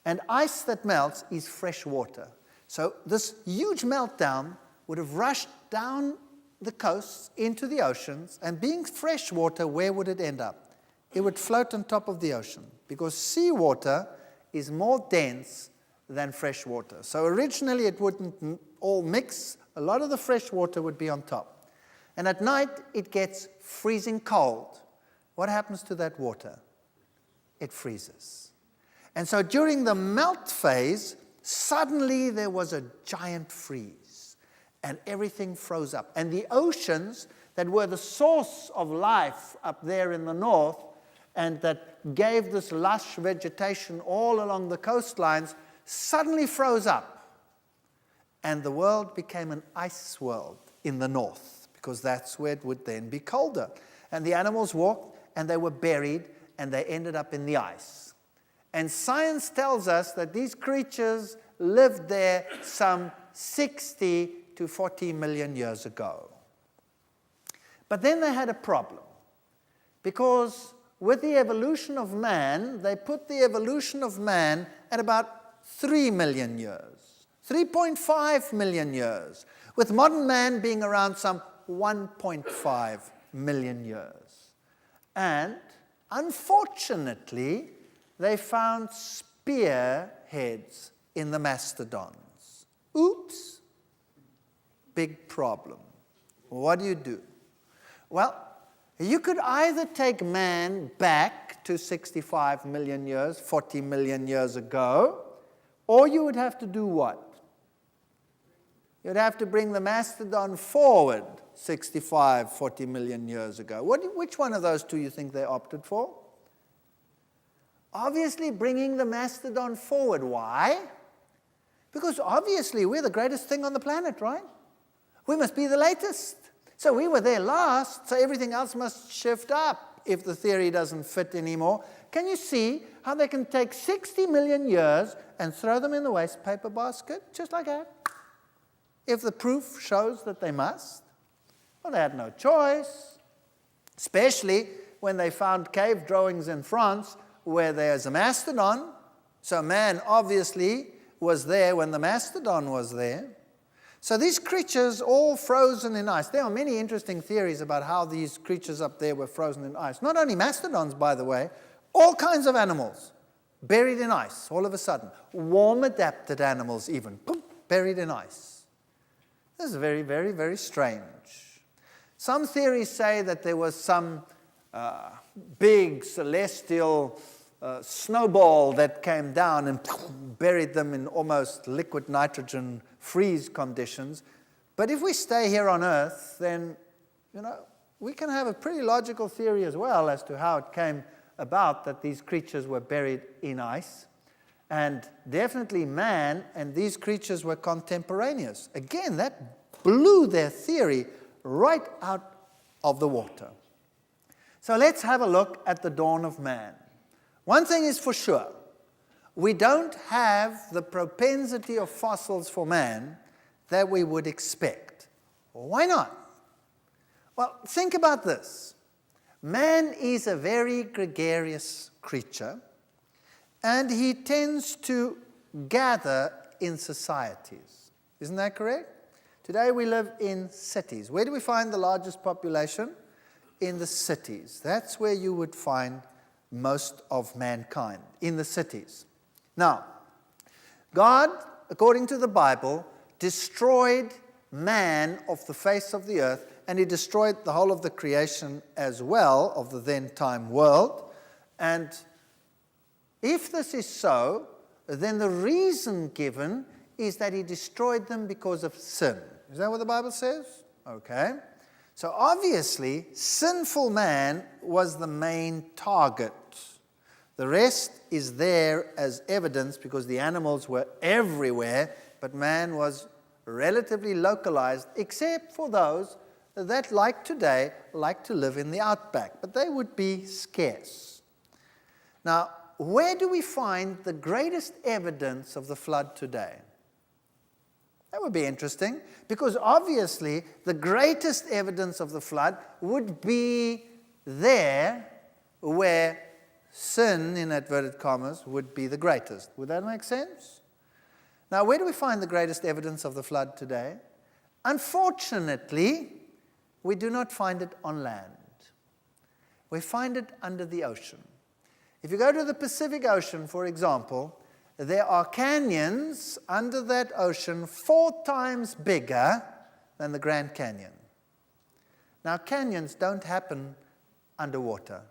And ice that melts is fresh water. So this huge meltdown would have rushed down the coasts into the oceans, and being fresh water, where would it end up? It would float on top of the ocean, because seawater is more dense than fresh water. So originally it wouldn't all mix. A lot of the fresh water would be on top. And at night it gets freezing cold. What happens to that water? It freezes. And so during the melt phase, suddenly there was a giant freeze, and everything froze up. And the oceans that were the source of life up there in the north, and that gave this lush vegetation all along the coastlines, suddenly froze up. And the world became an ice world in the north, because that's where it would then be colder. And the animals walked, and they were buried, and they ended up in the ice. And science tells us that these creatures lived there some 60 to 40 million years ago. But then they had a problem, because with the evolution of man, they put the evolution of man at about 3 million years, 3.5 million years, with modern man being around some 1.5 million years. And unfortunately, they found spear heads in the mastodons. Oops, big problem. What do? Well, you could either take man back to 65 million years, 40 million years ago, or you would have to do what? You'd have to bring the mastodon forward 65, 40 million years ago. Which one of those two you think they opted for? Obviously bringing the mastodon forward. Why? Because obviously we're the greatest thing on the planet, right? We must be the latest. So we were there last, so everything else must shift up if the theory doesn't fit anymore. Can you see how they can take 60 million years and throw them in the waste paper basket, just like that? If the proof shows that they must. Well, they had no choice, especially when they found cave drawings in France where there's a mastodon. So man obviously was there when the mastodon was there. So these creatures all frozen in ice. There are many interesting theories about how these creatures up there were frozen in ice. Not only mastodons, by the way, all kinds of animals buried in ice all of a sudden. Warm-adapted animals even, boom, buried in ice. This is very, very, very strange. Some theories say that there was some big celestial snowball that came down and buried them in almost liquid nitrogen freeze conditions. But if we stay here on Earth, then, we can have a pretty logical theory as well as to how it came about that these creatures were buried in ice. And definitely man and these creatures were contemporaneous. Again, that blew their theory right out of the water. So let's have a look at the dawn of man. One thing is for sure, we don't have the propensity of fossils for man that we would expect. Why not? Well, think about this. Man is a very gregarious creature, and he tends to gather in societies. Isn't that correct? Today we live in cities. Where do we find the largest population? In the cities. That's where you would find most of mankind, in the cities. Now, God, according to the Bible, destroyed man off the face of the earth, and he destroyed the whole of the creation as well of the then-time world. And if this is so, then the reason given is that he destroyed them because of sin. Is that what the Bible says? Okay. So obviously, sinful man was the main target. The rest is there as evidence because the animals were everywhere, but man was relatively localized, except for those that, like today, like to live in the outback, but they would be scarce. Now, where do we find the greatest evidence of the flood today? That would be interesting, because obviously the greatest evidence of the flood would be there where sin, in inverted commas, would be the greatest. Would that make sense? Now, where do we find the greatest evidence of the flood today? Unfortunately, we do not find it on land. We find it under the ocean. If you go to the Pacific Ocean, for example, there are canyons under that ocean 4 times bigger than the Grand Canyon. Now, canyons don't happen underwater.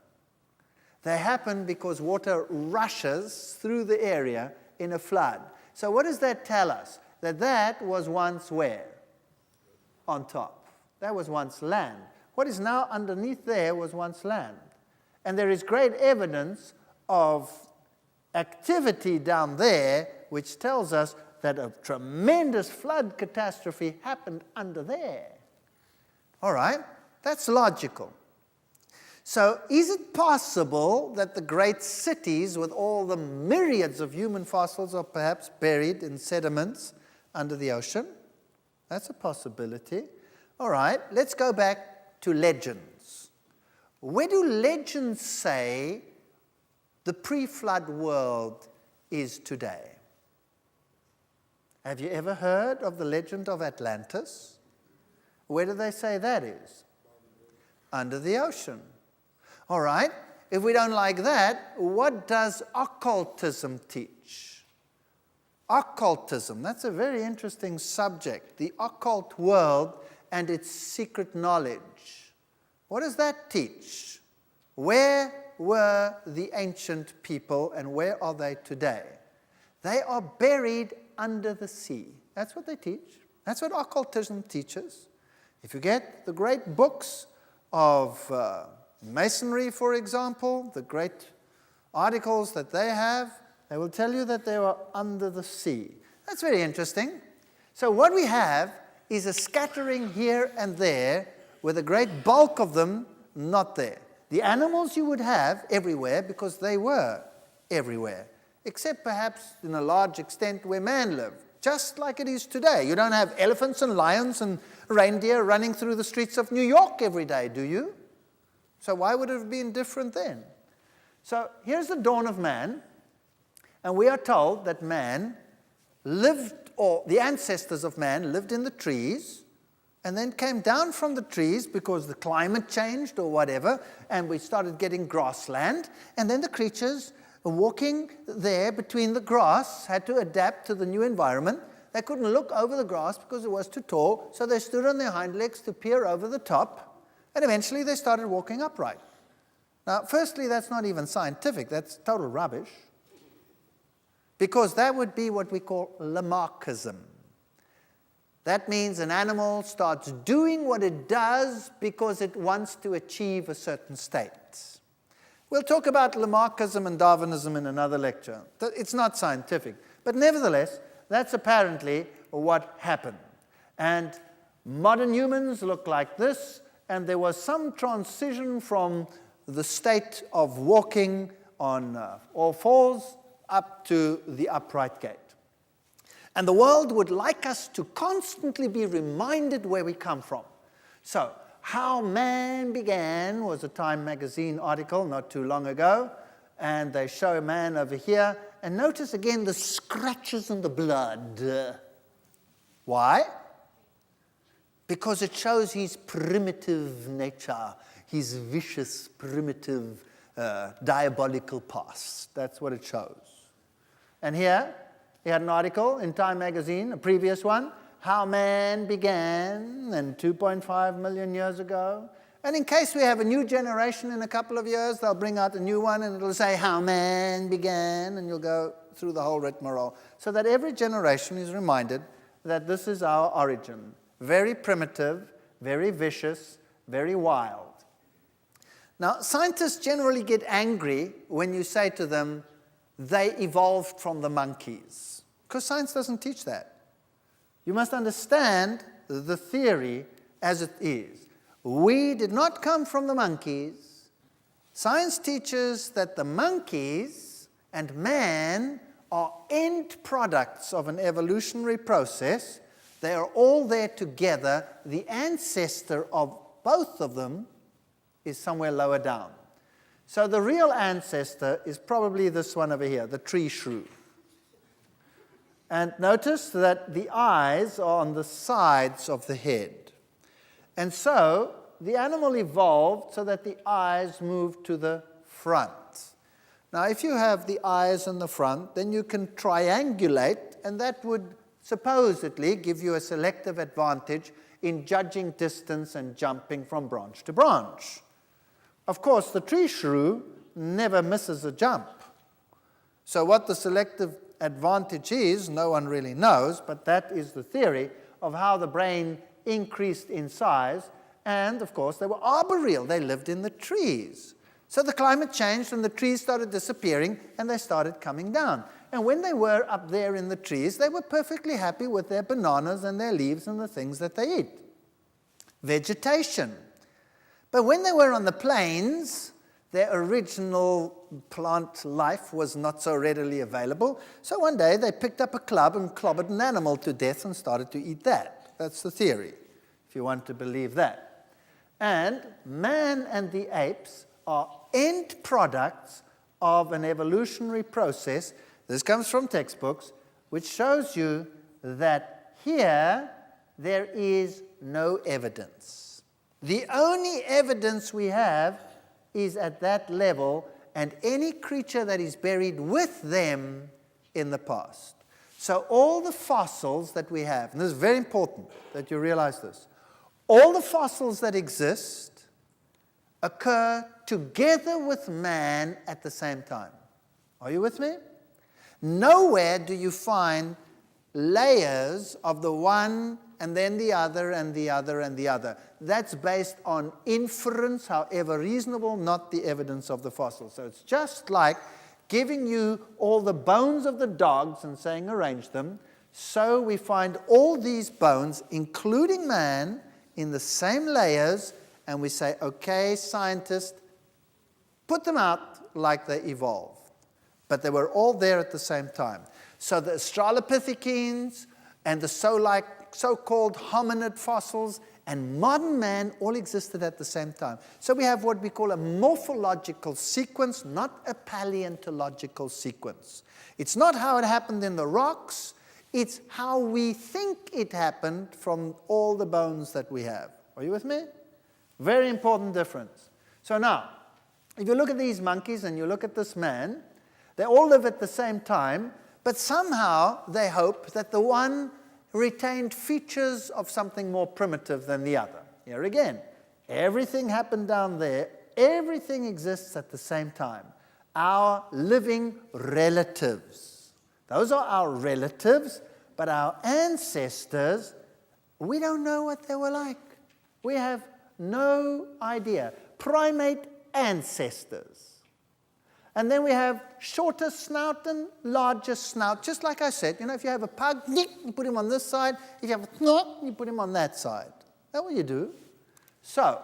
They happen because water rushes through the area in a flood. So what does that tell us? That was once where? On top. That was once land. What is now underneath there was once land. And there is great evidence of activity down there which tells us that a tremendous flood catastrophe happened under there. All right, that's logical. So is it possible that the great cities with all the myriads of human fossils are perhaps buried in sediments under the ocean? That's a possibility. All right, let's go back to legends. Where do legends say the pre-flood world is today? Have you ever heard of the legend of Atlantis? Where do they say that is? Under the ocean. All right, if we don't like that, what does occultism teach? Occultism, that's a very interesting subject. The occult world and its secret knowledge. What does that teach? Where were the ancient people and where are they today? They are buried under the sea. That's what they teach. That's what occultism teaches. If you get the great books of Masonry, for example, the great articles that they have, they will tell you that they were under the sea. That's very interesting. So what we have is a scattering here and there, with a great bulk of them not there. The animals you would have everywhere because they were everywhere, except perhaps in a large extent where man lived, just like it is today. You don't have elephants and lions and reindeer running through the streets of New York every day, do you? So why would it have been different then? So here's the dawn of man, and we are told that man lived, or the ancestors of man lived in the trees, and then came down from the trees because the climate changed or whatever, and we started getting grassland, and then the creatures walking there between the grass had to adapt to the new environment. They couldn't look over the grass because it was too tall, so they stood on their hind legs to peer over the top. And eventually they started walking upright. Now, firstly, that's not even scientific. That's total rubbish. Because that would be what we call Lamarckism. That means an animal starts doing what it does because it wants to achieve a certain state. We'll talk about Lamarckism and Darwinism in another lecture. It's not scientific. But nevertheless, that's apparently what happened. And modern humans look like this. And there was some transition from the state of walking on all fours up to the upright gait. And the world would like us to constantly be reminded where we come from. So, How Man Began was a Time magazine article not too long ago, and they show a man over here, and notice again the scratches and the blood. Why? Because it shows his primitive nature, his vicious, primitive, diabolical past. That's what it shows. And here, he had an article in Time magazine, a previous one, How Man Began, and 2.5 million years ago. And in case we have a new generation in a couple of years, they'll bring out a new one, and it'll say, How Man Began, and you'll go through the whole rigmarole. So that every generation is reminded that this is our origin. Very primitive, very vicious, very wild. Now, scientists generally get angry when you say to them, they evolved from the monkeys, because science doesn't teach that. You must understand the theory as it is. We did not come from the monkeys. Science teaches that the monkeys and man are end products of an evolutionary process. They are all there together. The ancestor of both of them is somewhere lower down. So the real ancestor is probably this one over here, the tree shrew. And notice that the eyes are on the sides of the head. And so the animal evolved so that the eyes moved to the front. Now, if you have the eyes in the front, then you can triangulate, and that would supposedly give you a selective advantage in judging distance and jumping from branch to branch. Of course, the tree shrew never misses a jump. So what the selective advantage is, no one really knows, but that is the theory of how the brain increased in size. And, of course, they were arboreal. They lived in the trees. So the climate changed, and the trees started disappearing, and they started coming down. And when they were up there in the trees, they were perfectly happy with their bananas and their leaves and the things that they eat. Vegetation. But when they were on the plains, their original plant life was not so readily available. So one day they picked up a club and clobbered an animal to death and started to eat that. That's the theory, if you want to believe that. And man and the apes are end products of an evolutionary process. This comes from textbooks, which shows you that here there is no evidence. The only evidence we have is at that level, and any creature that is buried with them in the past. So all the fossils that we have, and this is very important that you realize this, all the fossils that exist occur together with man at the same time. Are you with me? Nowhere do you find layers of the one and then the other and the other and the other. That's based on inference, however reasonable, not the evidence of the fossil. So it's just like giving you all the bones of the dogs and saying arrange them. So we find all these bones, including man, in the same layers, and we say, okay, scientists, put them out like they evolved. But they were all there at the same time. So the Australopithecines and the so-called hominid fossils and modern man all existed at the same time. So we have what we call a morphological sequence, not a paleontological sequence. It's not how it happened in the rocks. It's how we think it happened from all the bones that we have. Are you with me? Very important difference. So now, if you look at these monkeys and you look at this man, they all live at the same time, but somehow they hope that the one retained features of something more primitive than the other. Here again, everything happened down there. Everything exists at the same time. Our living relatives. Those are our relatives, but our ancestors, we don't know what they were like. We have no idea. Primate ancestors. And then we have shorter snout and larger snout. Just like I said, if you have a pug, you put him on this side. If you have a snot, you put him on that side. That's what you do. So,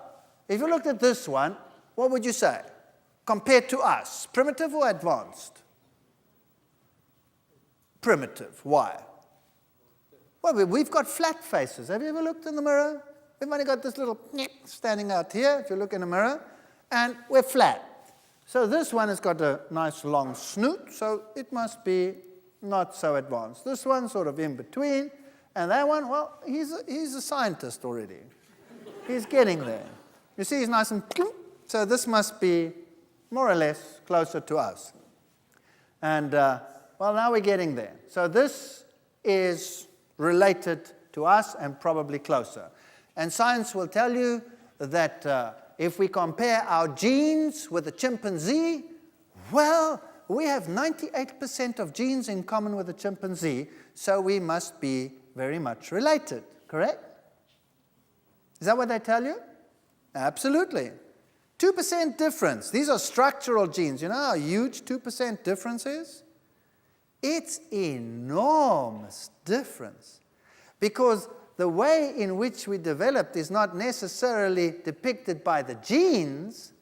if you looked at this one, what would you say? Compared to us, primitive or advanced? Primitive. Why? Well, we've got flat faces. Have you ever looked in the mirror? We've only got this little standing out here, if you look in the mirror, and we're flat. So this one has got a nice long snoot, so it must be not so advanced. This one's sort of in between, and that one, well, he's a scientist already. He's getting there. You see, he's nice and so this must be more or less closer to us. And, well, now we're getting there. So this is related to us and probably closer. And science will tell you that if we compare our genes with a chimpanzee, well, we have 98% of genes in common with a chimpanzee, so we must be very much related, correct? Is that what they tell you? Absolutely. 2% difference. These are structural genes. You know how huge 2% difference is? It's enormous difference. Because the way in which we developed is not necessarily depicted by the genes,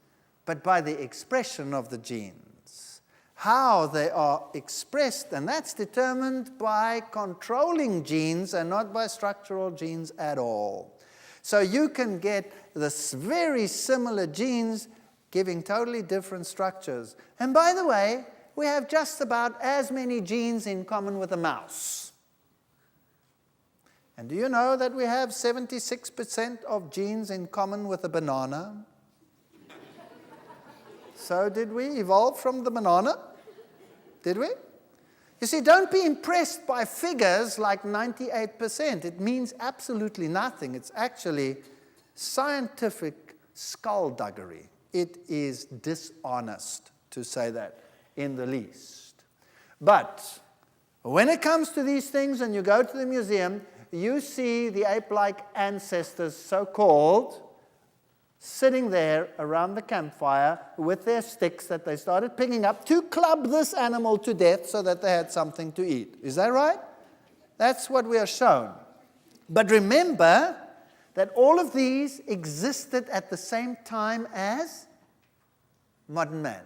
but by the expression of the genes. how they are expressed, and that's determined by controlling genes and not by structural genes at all. So you can get this very similar genes giving totally different structures. And by the way, we have just about as many genes in common with a mouse. And do you know that we have 76% of genes in common with a banana? So did we evolve from the banana? Did we? You see, don't be impressed by figures like 98%. It means absolutely nothing. It's actually scientific skullduggery. It is dishonest to say that in the least. But when it comes to these things and you go to the museum, you see the ape-like ancestors, so-called, sitting there around the campfire with their sticks that they started picking up to club this animal to death so that they had something to eat. Is that right? That's what we are shown. But remember that all of these existed at the same time as modern man.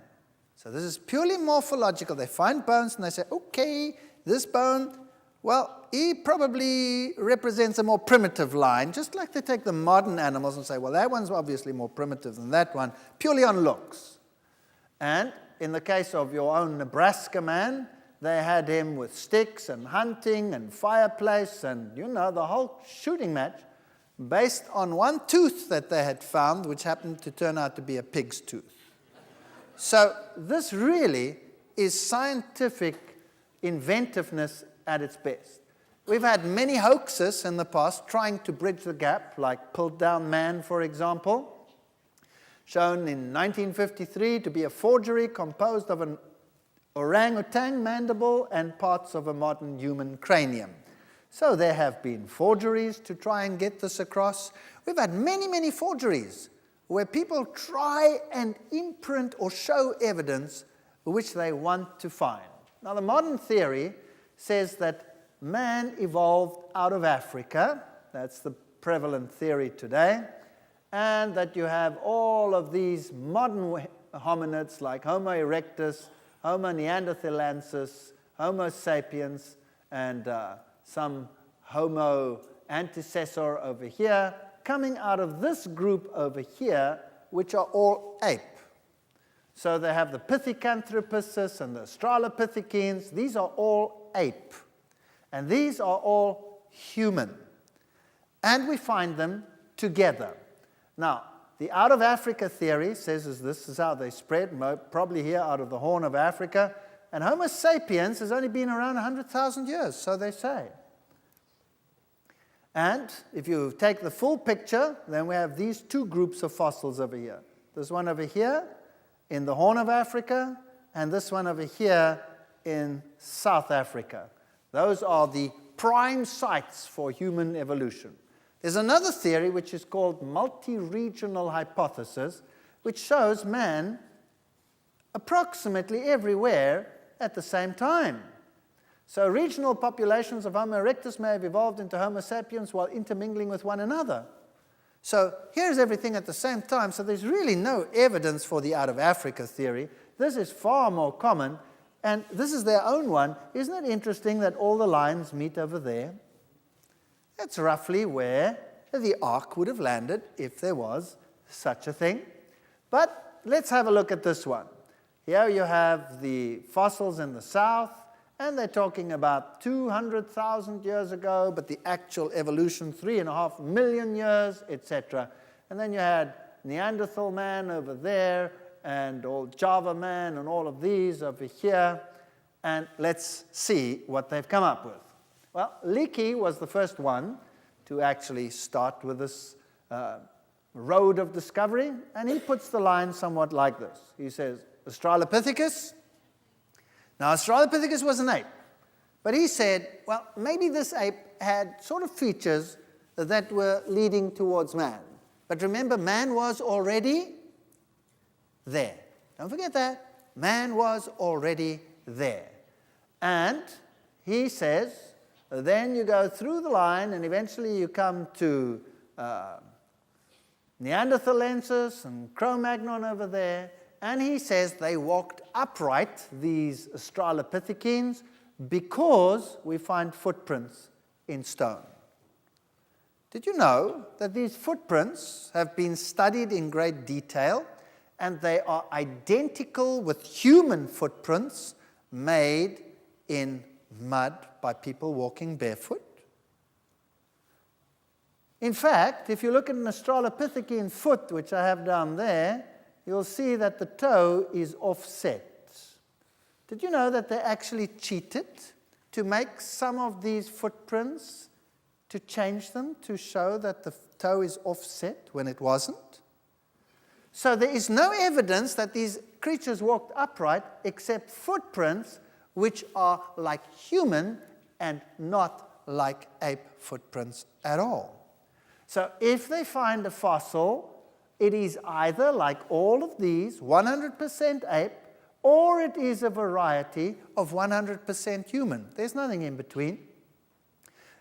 So this is purely morphological. They find bones and they say, okay, this bone, well, he probably represents a more primitive line, just like they take the modern animals and say, well, that one's obviously more primitive than that one, purely on looks. And in the case of your own Nebraska man, they had him with sticks and hunting and fireplace and, you know, the whole shooting match based on one tooth that they had found, which happened to turn out to be a pig's tooth. So this really is scientific inventiveness at its best. We've had many hoaxes in the past trying to bridge the gap, like Piltdown Man, for example, shown in 1953 to be a forgery composed of an orangutan mandible and parts of a modern human cranium. So there have been forgeries to try and get this across. We've had many, many forgeries where people try and imprint or show evidence which they want to find. Now, the modern theory says that man evolved out of Africa. That's the prevalent theory today. And that you have all of these modern hominids like Homo erectus, Homo neanderthalensis, Homo sapiens, and some Homo antecessor over here, coming out of this group over here, which are all ape. So they have the Pithecanthropuses and the Australopithecines. These are all ape. And these are all human. And we find them together. Now, the out of Africa theory says this is how they spread, probably here out of the Horn of Africa. And Homo sapiens has only been around 100,000 years, so they say. And if you take the full picture, then we have these two groups of fossils over here. This one over here in the Horn of Africa, and this one over here in South Africa. Those are the prime sites for human evolution. There's another theory which is called multi-regional hypothesis, which shows man approximately everywhere at the same time. So regional populations of Homo erectus may have evolved into Homo sapiens while intermingling with one another. So here's everything at the same time, so there's really no evidence for the out of Africa theory. This is far more common, and this is their own one. Isn't it interesting that all the lines meet over there? That's roughly where the ark would have landed if there was such a thing. But let's have a look at this one. Here you have the fossils in the south, and they're talking about 200,000 years ago, but the actual evolution, 3.5 million years, etc. And then you had Neanderthal man over there, and old Java man, and all of these over here. And let's see what they've come up with. Well, Leakey was the first one to actually start with this road of discovery, and he puts the line somewhat like this. He says, Australopithecus. Now, Australopithecus was an ape, but he said, well, maybe this ape had sort of features that were leading towards man. But remember, man was already there. Don't forget that. Man was already there. And he says, then you go through the line, and eventually you come to Neanderthalensis and Cro-Magnon over there, and he says they walked upright, these Australopithecines, because we find footprints in stone. Did you know that these footprints have been studied in great detail, and they are identical with human footprints made in mud by people walking barefoot? In fact, if you look at an Australopithecine foot, which I have down there, you'll see that the toe is offset. Did you know that they actually cheated to make some of these footprints, to change them, to show that the toe is offset when it wasn't? So there is no evidence that these creatures walked upright except footprints which are like human and not like ape footprints at all. So if they find a fossil, it is either like all of these, 100% ape, or it is a variety of 100% human. There's nothing in between.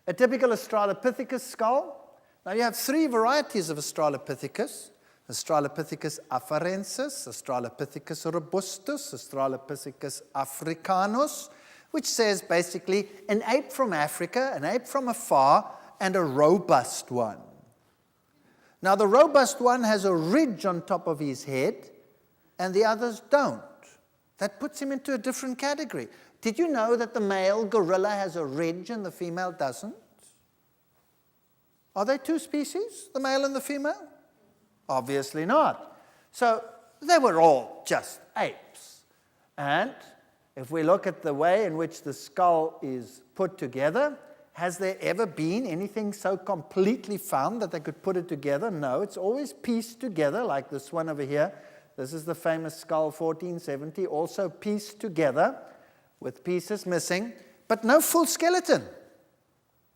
A typical Australopithecus skull. Now you have three varieties of Australopithecus. Australopithecus afarensis, Australopithecus robustus, Australopithecus africanus, which says basically an ape from Africa, an ape from afar, and a robust one. Now the robust one has a ridge on top of his head, and the others don't. That puts him into a different category. Did you know that the male gorilla has a ridge and the female doesn't? Are they two species, the male and the female? Obviously not. So they were all just apes. And if we look at the way in which the skull is put together, has there ever been anything so completely found that they could put it together? No, it's always pieced together, like this one over here. This is the famous skull 1470, also pieced together with pieces missing, but no full skeleton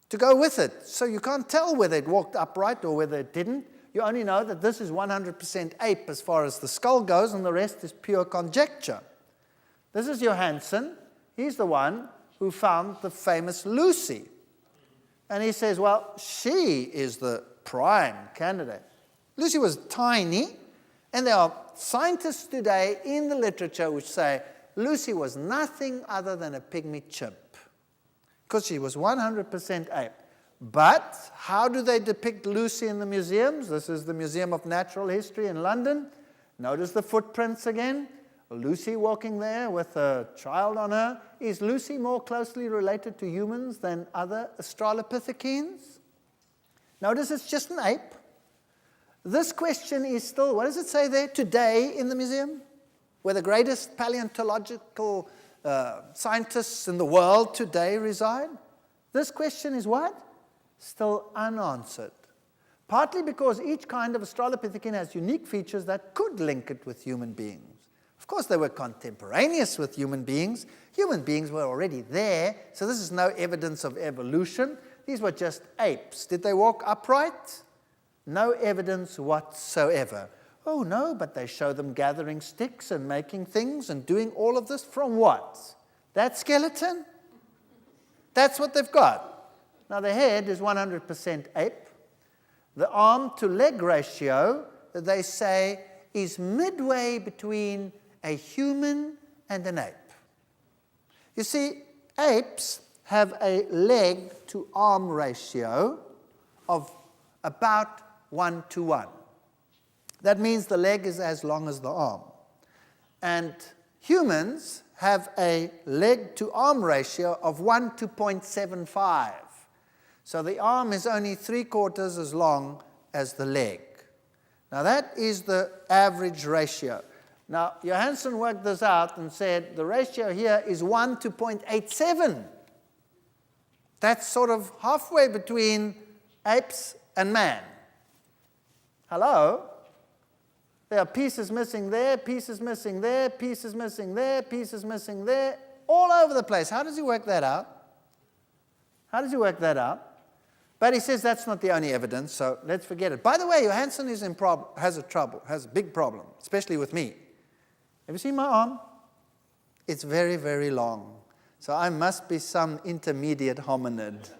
to go with it. So you can't tell whether it walked upright or whether it didn't. You only know that this is 100% ape as far as the skull goes, and the rest is pure conjecture. This is Johansen. He's the one who found the famous Lucy. And he says, well, she is the prime candidate. Lucy was tiny, and there are scientists today in the literature which say Lucy was nothing other than a pygmy chimp, because she was 100% ape. But how do they depict Lucy in the museums? This is the Museum of Natural History in London. Notice the footprints again. Lucy walking there with a child on her. Is Lucy more closely related to humans than other Australopithecines? Notice it's just an ape. This question is still, what does it say there? Today in the museum, where the greatest paleontological scientists in the world today reside. This question is what? Still unanswered. Partly because each kind of Australopithecine has unique features that could link it with human beings. Of course, they were contemporaneous with human beings. Human beings were already there, so this is no evidence of evolution. These were just apes. Did they walk upright? No evidence whatsoever. Oh, no, but they show them gathering sticks and making things and doing all of this from what? That skeleton? That's what they've got. Now, the head is 100% ape. The arm-to-leg ratio, they say, is midway between a human and an ape. You see, apes have a leg-to-arm ratio of about 1:1. That means the leg is as long as the arm. And humans have a leg-to-arm ratio of 1 to 0.75. So the arm is only 3/4 as long as the leg. Now that is the average ratio. Now Johansen worked this out and said the ratio here is 1 to 0.87. That's sort of halfway between apes and man. Hello? There are pieces missing there, pieces missing there, pieces missing there, pieces missing there, all over the place. How does he work that out? How does he work that out? But he says that's not the only evidence, so let's forget it. By the way, Johansen is has a big problem, especially with me. Have you seen my arm? It's very, very long. So I must be some intermediate hominid.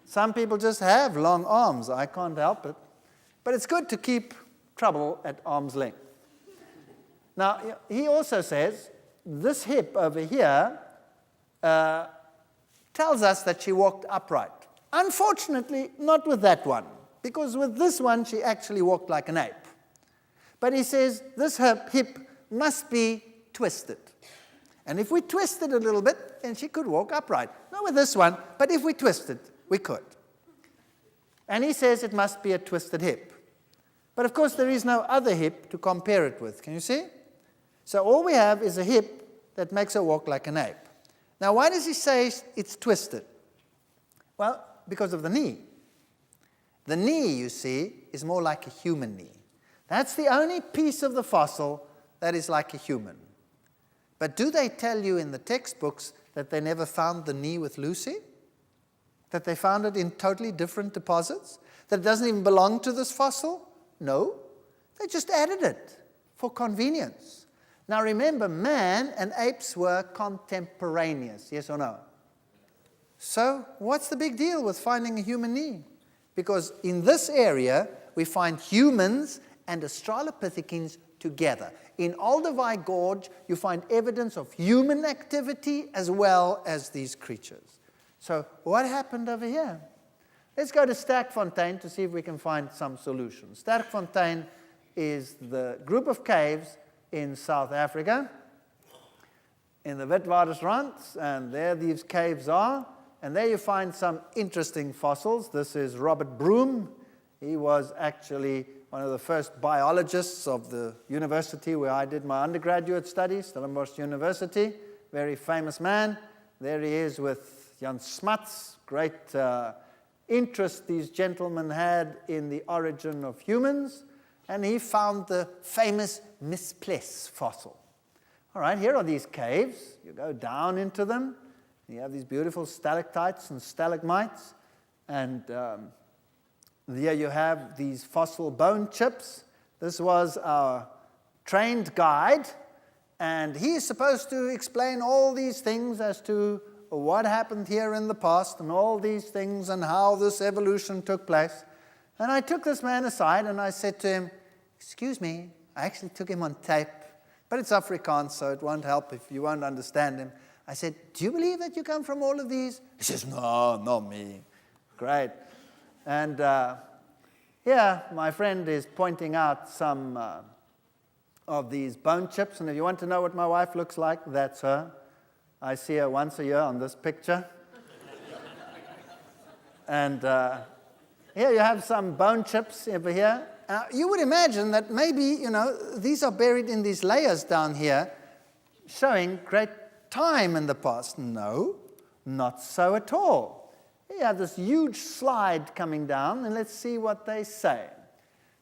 Some people just have long arms. I can't help it. But it's good to keep trouble at arm's length. Now, he also says this hip over here tells us that she walked upright. Unfortunately, not with that one, because with this one, she actually walked like an ape. But he says this hip must be twisted. And if we twist it a little bit, then she could walk upright. Not with this one, but if we twist it, we could. And he says it must be a twisted hip. But of course, there is no other hip to compare it with. Can you see? So all we have is a hip that makes her walk like an ape. Now, why does he say it's twisted? Well, because of the knee. The knee, you see, is more like a human knee. That's the only piece of the fossil that is like a human. But do they tell you in the textbooks that they never found the knee with Lucy? That they found it in totally different deposits? That it doesn't even belong to this fossil? No. They just added it for convenience. Now remember, man and apes were contemporaneous, yes or no? So what's the big deal with finding a human knee? Because in this area, we find humans and Australopithecines together. In Olduvai Gorge, you find evidence of human activity as well as these creatures. So what happened over here? Let's go to Sterkfontein to see if we can find some solutions. Sterkfontein is the group of caves in South Africa, in the Witwatersrand, and there these caves are. And there you find some interesting fossils. This is Robert Broom. He was actually one of the first biologists of the university where I did my undergraduate studies, Stellenbosch University. Very famous man. There he is with Jan Smuts. Great interest these gentlemen had in the origin of humans. And he found the famous Mispless fossil. All right, here are these caves. You go down into them. You have these beautiful stalactites and stalagmites. And there you have these fossil bone chips. This was our trained guide, and he is supposed to explain all these things as to what happened here in the past and all these things and how this evolution took place. And I took this man aside and I said to him, "Excuse me," I actually took him on tape, but it's Afrikaans, so it won't help if you won't understand him. I said, "Do you believe that you come from all of these?" He says, "No, not me." Great. And here, my friend is pointing out some of these bone chips. And if you want to know what my wife looks like, that's her. I see her once a year on this picture. And here you have some bone chips over here. You would imagine that maybe, these are buried in these layers down here, showing great time in the past. No, not so at all. You have this huge slide coming down, and let's see what they say.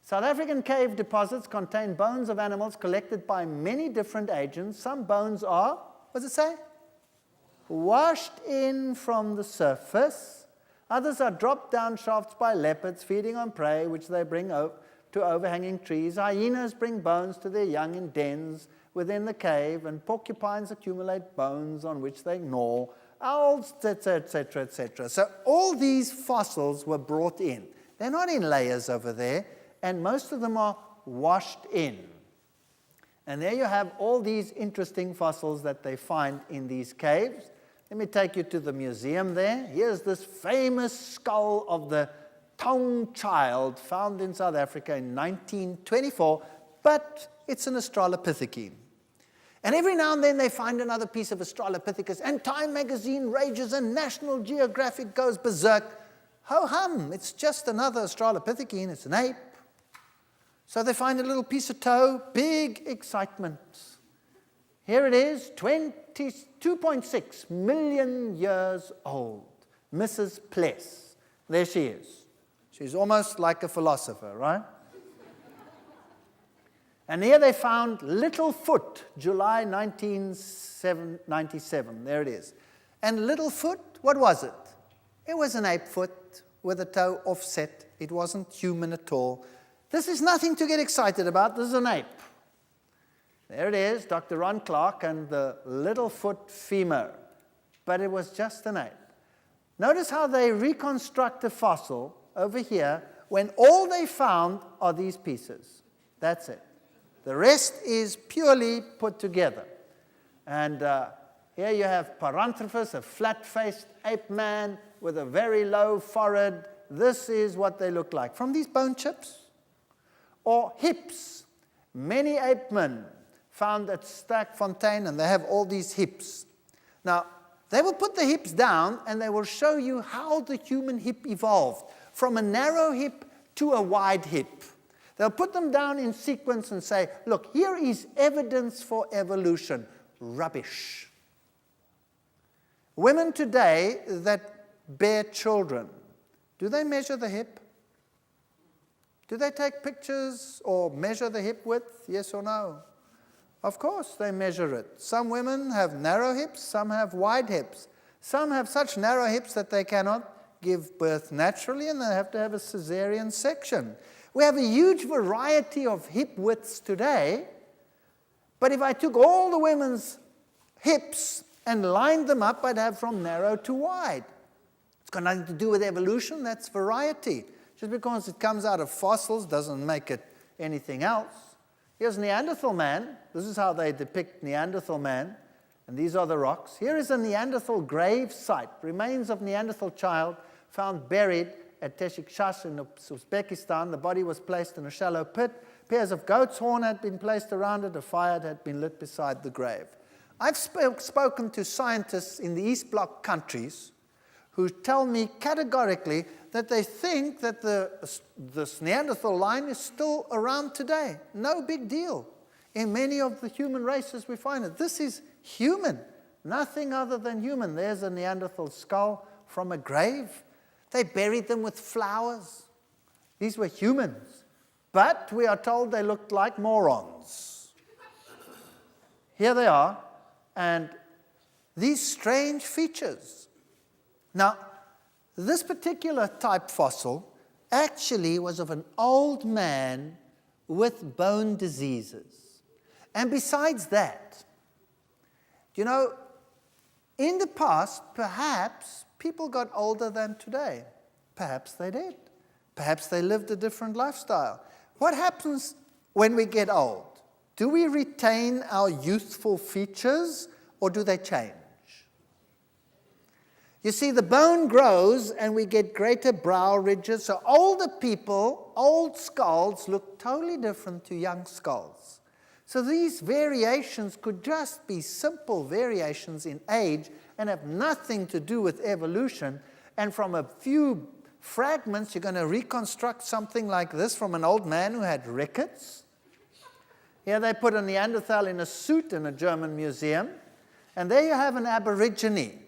South African cave deposits contain bones of animals collected by many different agents. Some bones are, what does it say? Washed in from the surface. Others are dropped down shafts by leopards feeding on prey, which they bring to overhanging trees. Hyenas bring bones to their young in dens within the cave, and porcupines accumulate bones on which they gnaw. Owls, etc., etc., etc. So all these fossils were brought in. They're not in layers over there, and most of them are washed in. And there you have all these interesting fossils that they find in these caves. Let me take you to the museum there. Here's this famous skull of the Taung child found in South Africa in 1924, but it's an Australopithecine. And every now and then they find another piece of Australopithecus, and Time magazine rages and National Geographic goes berserk. Ho-hum, it's just another Australopithecine, it's an ape. So they find a little piece of toe, big excitement. Here it is, 2.6 million years old. Mrs. Pless. There she is. She's almost like a philosopher, right? And here they found Littlefoot, July 1997. There it is. And Littlefoot, what was it? It was an ape foot with a toe offset. It wasn't human at all. This is nothing to get excited about. This is an ape. There it is, Dr. Ron Clark and the Littlefoot femur. But it was just an ape. Notice how they reconstruct a fossil over here when all they found are these pieces. That's it. The rest is purely put together. And here you have Paranthropus, a flat-faced ape man with a very low forehead. This is what they look like. From these bone chips. Or hips. Many ape men found at Sterkfontein, and they have all these hips. Now, they will put the hips down, and they will show you how the human hip evolved, from a narrow hip to a wide hip. They'll put them down in sequence and say, look, here is evidence for evolution. Rubbish. Women today that bear children, do they measure the hip? Do they take pictures or measure the hip width? Yes or no? Of course they measure it. Some women have narrow hips, some have wide hips. Some have such narrow hips that they cannot give birth naturally, and they have to have a cesarean section. We have a huge variety of hip widths today, but if I took all the women's hips and lined them up, I'd have from narrow to wide. It's got nothing to do with evolution, that's variety. Just because it comes out of fossils doesn't make it anything else. Here's Neanderthal man. This is how they depict Neanderthal man. And these are the rocks. Here is a Neanderthal grave site. Remains of Neanderthal child found buried at Teshikshas in Uzbekistan. The body was placed in a shallow pit. Pairs of goat's horn had been placed around it. A fire had been lit beside the grave. I've spoken to scientists in the East Bloc countries who tell me categorically that they think that this Neanderthal line is still around today. No big deal. In many of the human races we find it. This is human, nothing other than human. There's a Neanderthal skull from a grave. They buried them with flowers. These were humans. But we are told they looked like morons. Here they are, and these strange features. Now, this particular type fossil actually was of an old man with bone diseases. And besides that, you know, in the past, perhaps people got older than today. Perhaps they did. Perhaps they lived a different lifestyle. What happens when we get old? Do we retain our youthful features, or do they change? You see, the bone grows and we get greater brow ridges. So older people, old skulls, look totally different to young skulls. So these variations could just be simple variations in age and have nothing to do with evolution. And from a few fragments, you're going to reconstruct something like this from an old man who had rickets. Here they put a Neanderthal in a suit in a German museum. And there you have an Aborigine.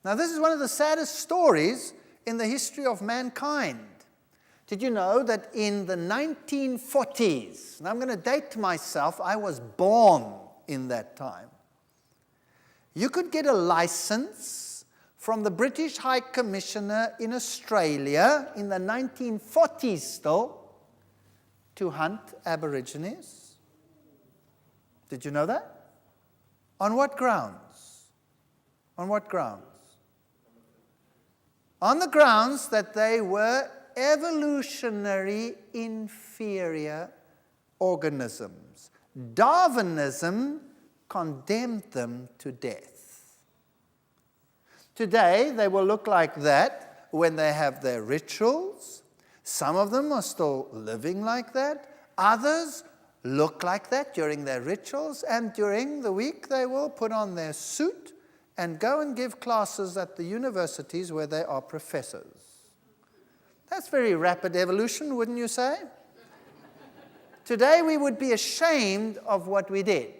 Now, this is one of the saddest stories in the history of mankind. Did you know that in the 1940s, and I'm going to date myself, I was born in that time, you could get a license from the British High Commissioner in Australia in the 1940s still to hunt Aborigines? Did you know that? On what grounds? On what grounds? On the grounds that they were evolutionary inferior organisms. Darwinism condemned them to death. Today, they will look like that when they have their rituals. Some of them are still living like that. Others look like that during their rituals, and during the week they will put on their suit and go and give classes at the universities where they are professors. That's very rapid evolution, wouldn't you say? Today we would be ashamed of what we did.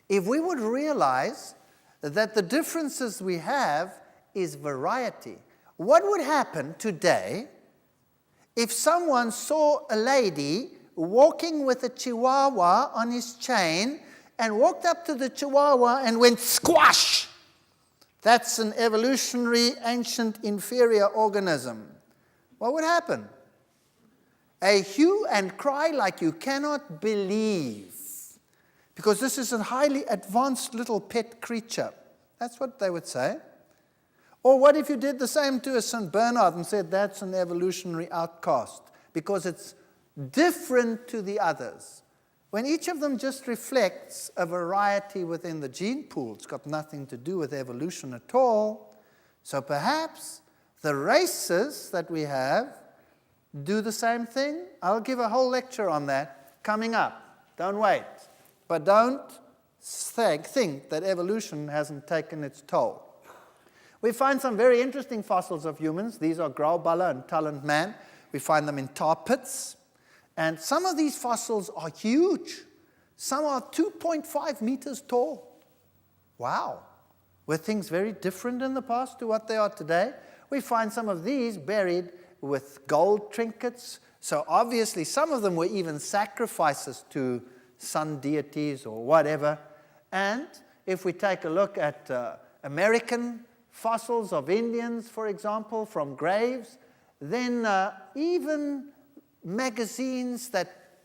If we would realize that the differences we have is variety. What would happen today if someone saw a lady walking with a chihuahua on his chain and walked up to the chihuahua and went squash? That's an evolutionary, ancient, inferior organism. What would happen? A hue and cry like you cannot believe. Because this is a highly advanced little pet creature. That's what they would say. Or what if you did the same to a St. Bernard and said that's an evolutionary outcast because it's different to the others, when each of them just reflects a variety within the gene pool. It's got nothing to do with evolution at all. So perhaps the races that we have do the same thing. I'll give a whole lecture on that coming up. Don't wait. But don't think that evolution hasn't taken its toll. We find some very interesting fossils of humans. These are Grauballer and Tulland man. We find them in tar pits. And some of these fossils are huge. Some are 2.5 meters tall. Wow. Were things very different in the past to what they are today? We find some of these buried with gold trinkets. So obviously some of them were even sacrifices to sun deities or whatever. And if we take a look at American fossils of Indians, for example, from graves, then even magazines that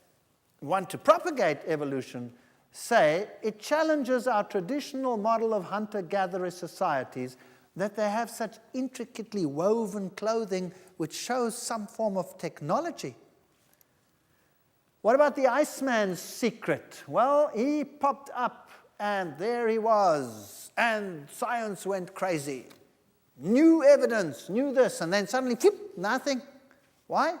want to propagate evolution say it challenges our traditional model of hunter-gatherer societies that they have such intricately woven clothing which shows some form of technology. What about the Iceman's secret? Well, he popped up and there he was, and science went crazy. New evidence, new this, and then suddenly, nothing. Why?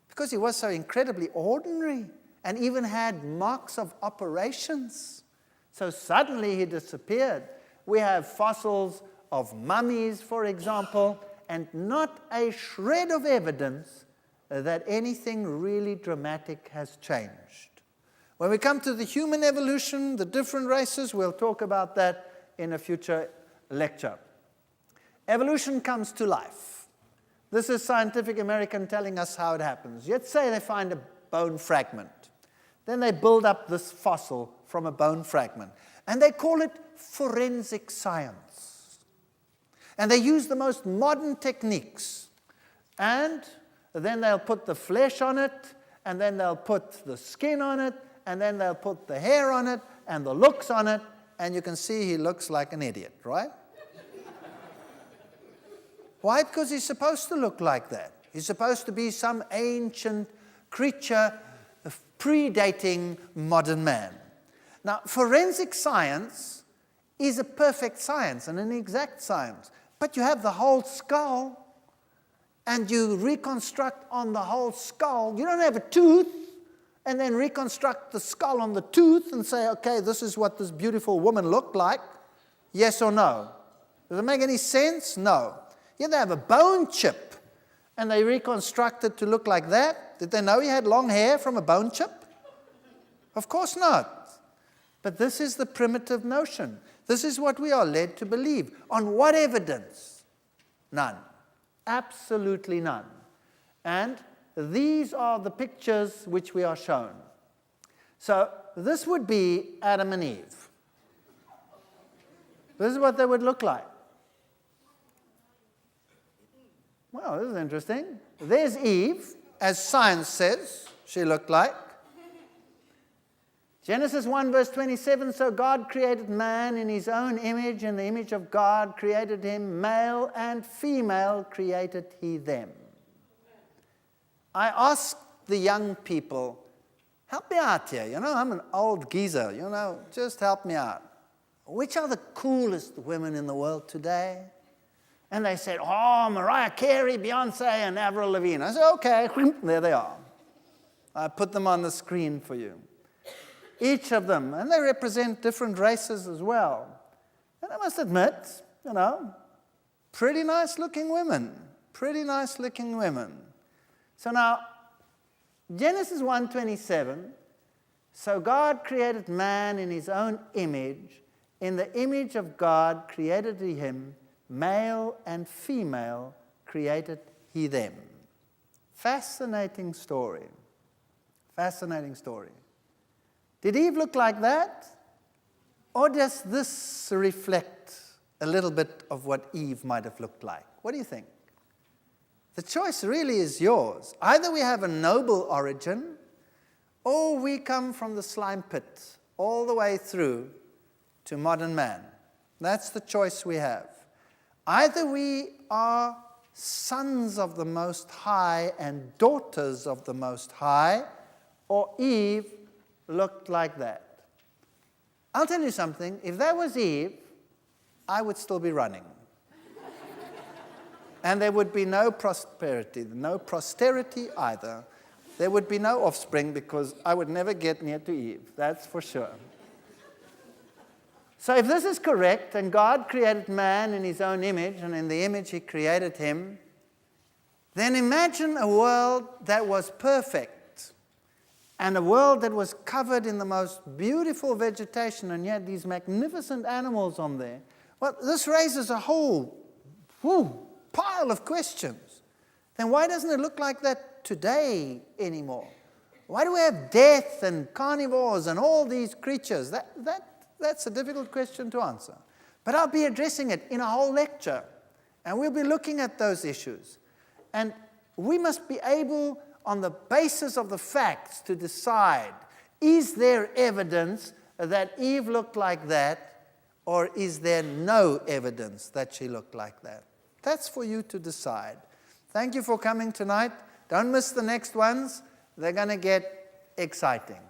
Because he was so incredibly ordinary and even had marks of operations. So suddenly he disappeared. We have fossils of mummies, for example, and not a shred of evidence that anything really dramatic has changed. When we come to the human evolution, the different races, we'll talk about that in a future lecture. Evolution comes to life. This is Scientific American telling us how it happens. Let's say they find a bone fragment. Then they build up this fossil from a bone fragment. And they call it forensic science. And they use the most modern techniques. And then they'll put the flesh on it, and then they'll put the skin on it, and then they'll put the hair on it, and the looks on it, and you can see he looks like an idiot, right? Why? Because he's supposed to look like that. He's supposed to be some ancient creature predating modern man. Now, forensic science is a perfect science and an exact science. But you have the whole skull, and you reconstruct on the whole skull. You don't have a tooth, and then reconstruct the skull on the tooth and say, okay, this is what this beautiful woman looked like. Yes or no? Does it make any sense? No. Yeah, they have a bone chip, and they reconstruct it to look like that. Did they know he had long hair from a bone chip? Of course not. But this is the primitive notion. This is what we are led to believe. On what evidence? None. Absolutely none. And these are the pictures which we are shown. So this would be Adam and Eve. This is what they would look like. Well, this is interesting. There's Eve, as science says she looked like. Genesis 1 verse 27, so God created man in his own image, in the image of God created him, male and female created he them. I asked the young people, help me out here, I'm an old geezer, just help me out. Which are the coolest women in the world today? And they said, Mariah Carey, Beyonce, and Avril Lavigne. I said, okay, there they are. I put them on the screen for you. Each of them, and they represent different races as well. And I must admit, pretty nice looking women. Pretty nice looking women. So now, Genesis 1:27, so God created man in his own image. In the image of God created he him, male and female created he them. Fascinating story. Fascinating story. Did Eve look like that? Or does this reflect a little bit of what Eve might have looked like? What do you think? The choice really is yours. Either we have a noble origin, or we come from the slime pit all the way through to modern man. That's the choice we have. Either we are sons of the Most High and daughters of the Most High, or Eve looked like that? I'll tell you something. If that was Eve, I would still be running. And there would be no prosperity, no posterity either. There would be no offspring because I would never get near to Eve, that's for sure. So if this is correct, and God created man in his own image, and in the image he created him, then imagine a world that was perfect, and a world that was covered in the most beautiful vegetation, and yet these magnificent animals on there. Well, this raises a whole pile of questions. Then why doesn't it look like that today anymore? Why do we have death and carnivores and all these creatures? That's a difficult question to answer. But I'll be addressing it in a whole lecture. And we'll be looking at those issues. And we must be able, on the basis of the facts, to decide, is there evidence that Eve looked like that, or is there no evidence that she looked like that? That's for you to decide. Thank you for coming tonight. Don't miss the next ones. They're going to get exciting.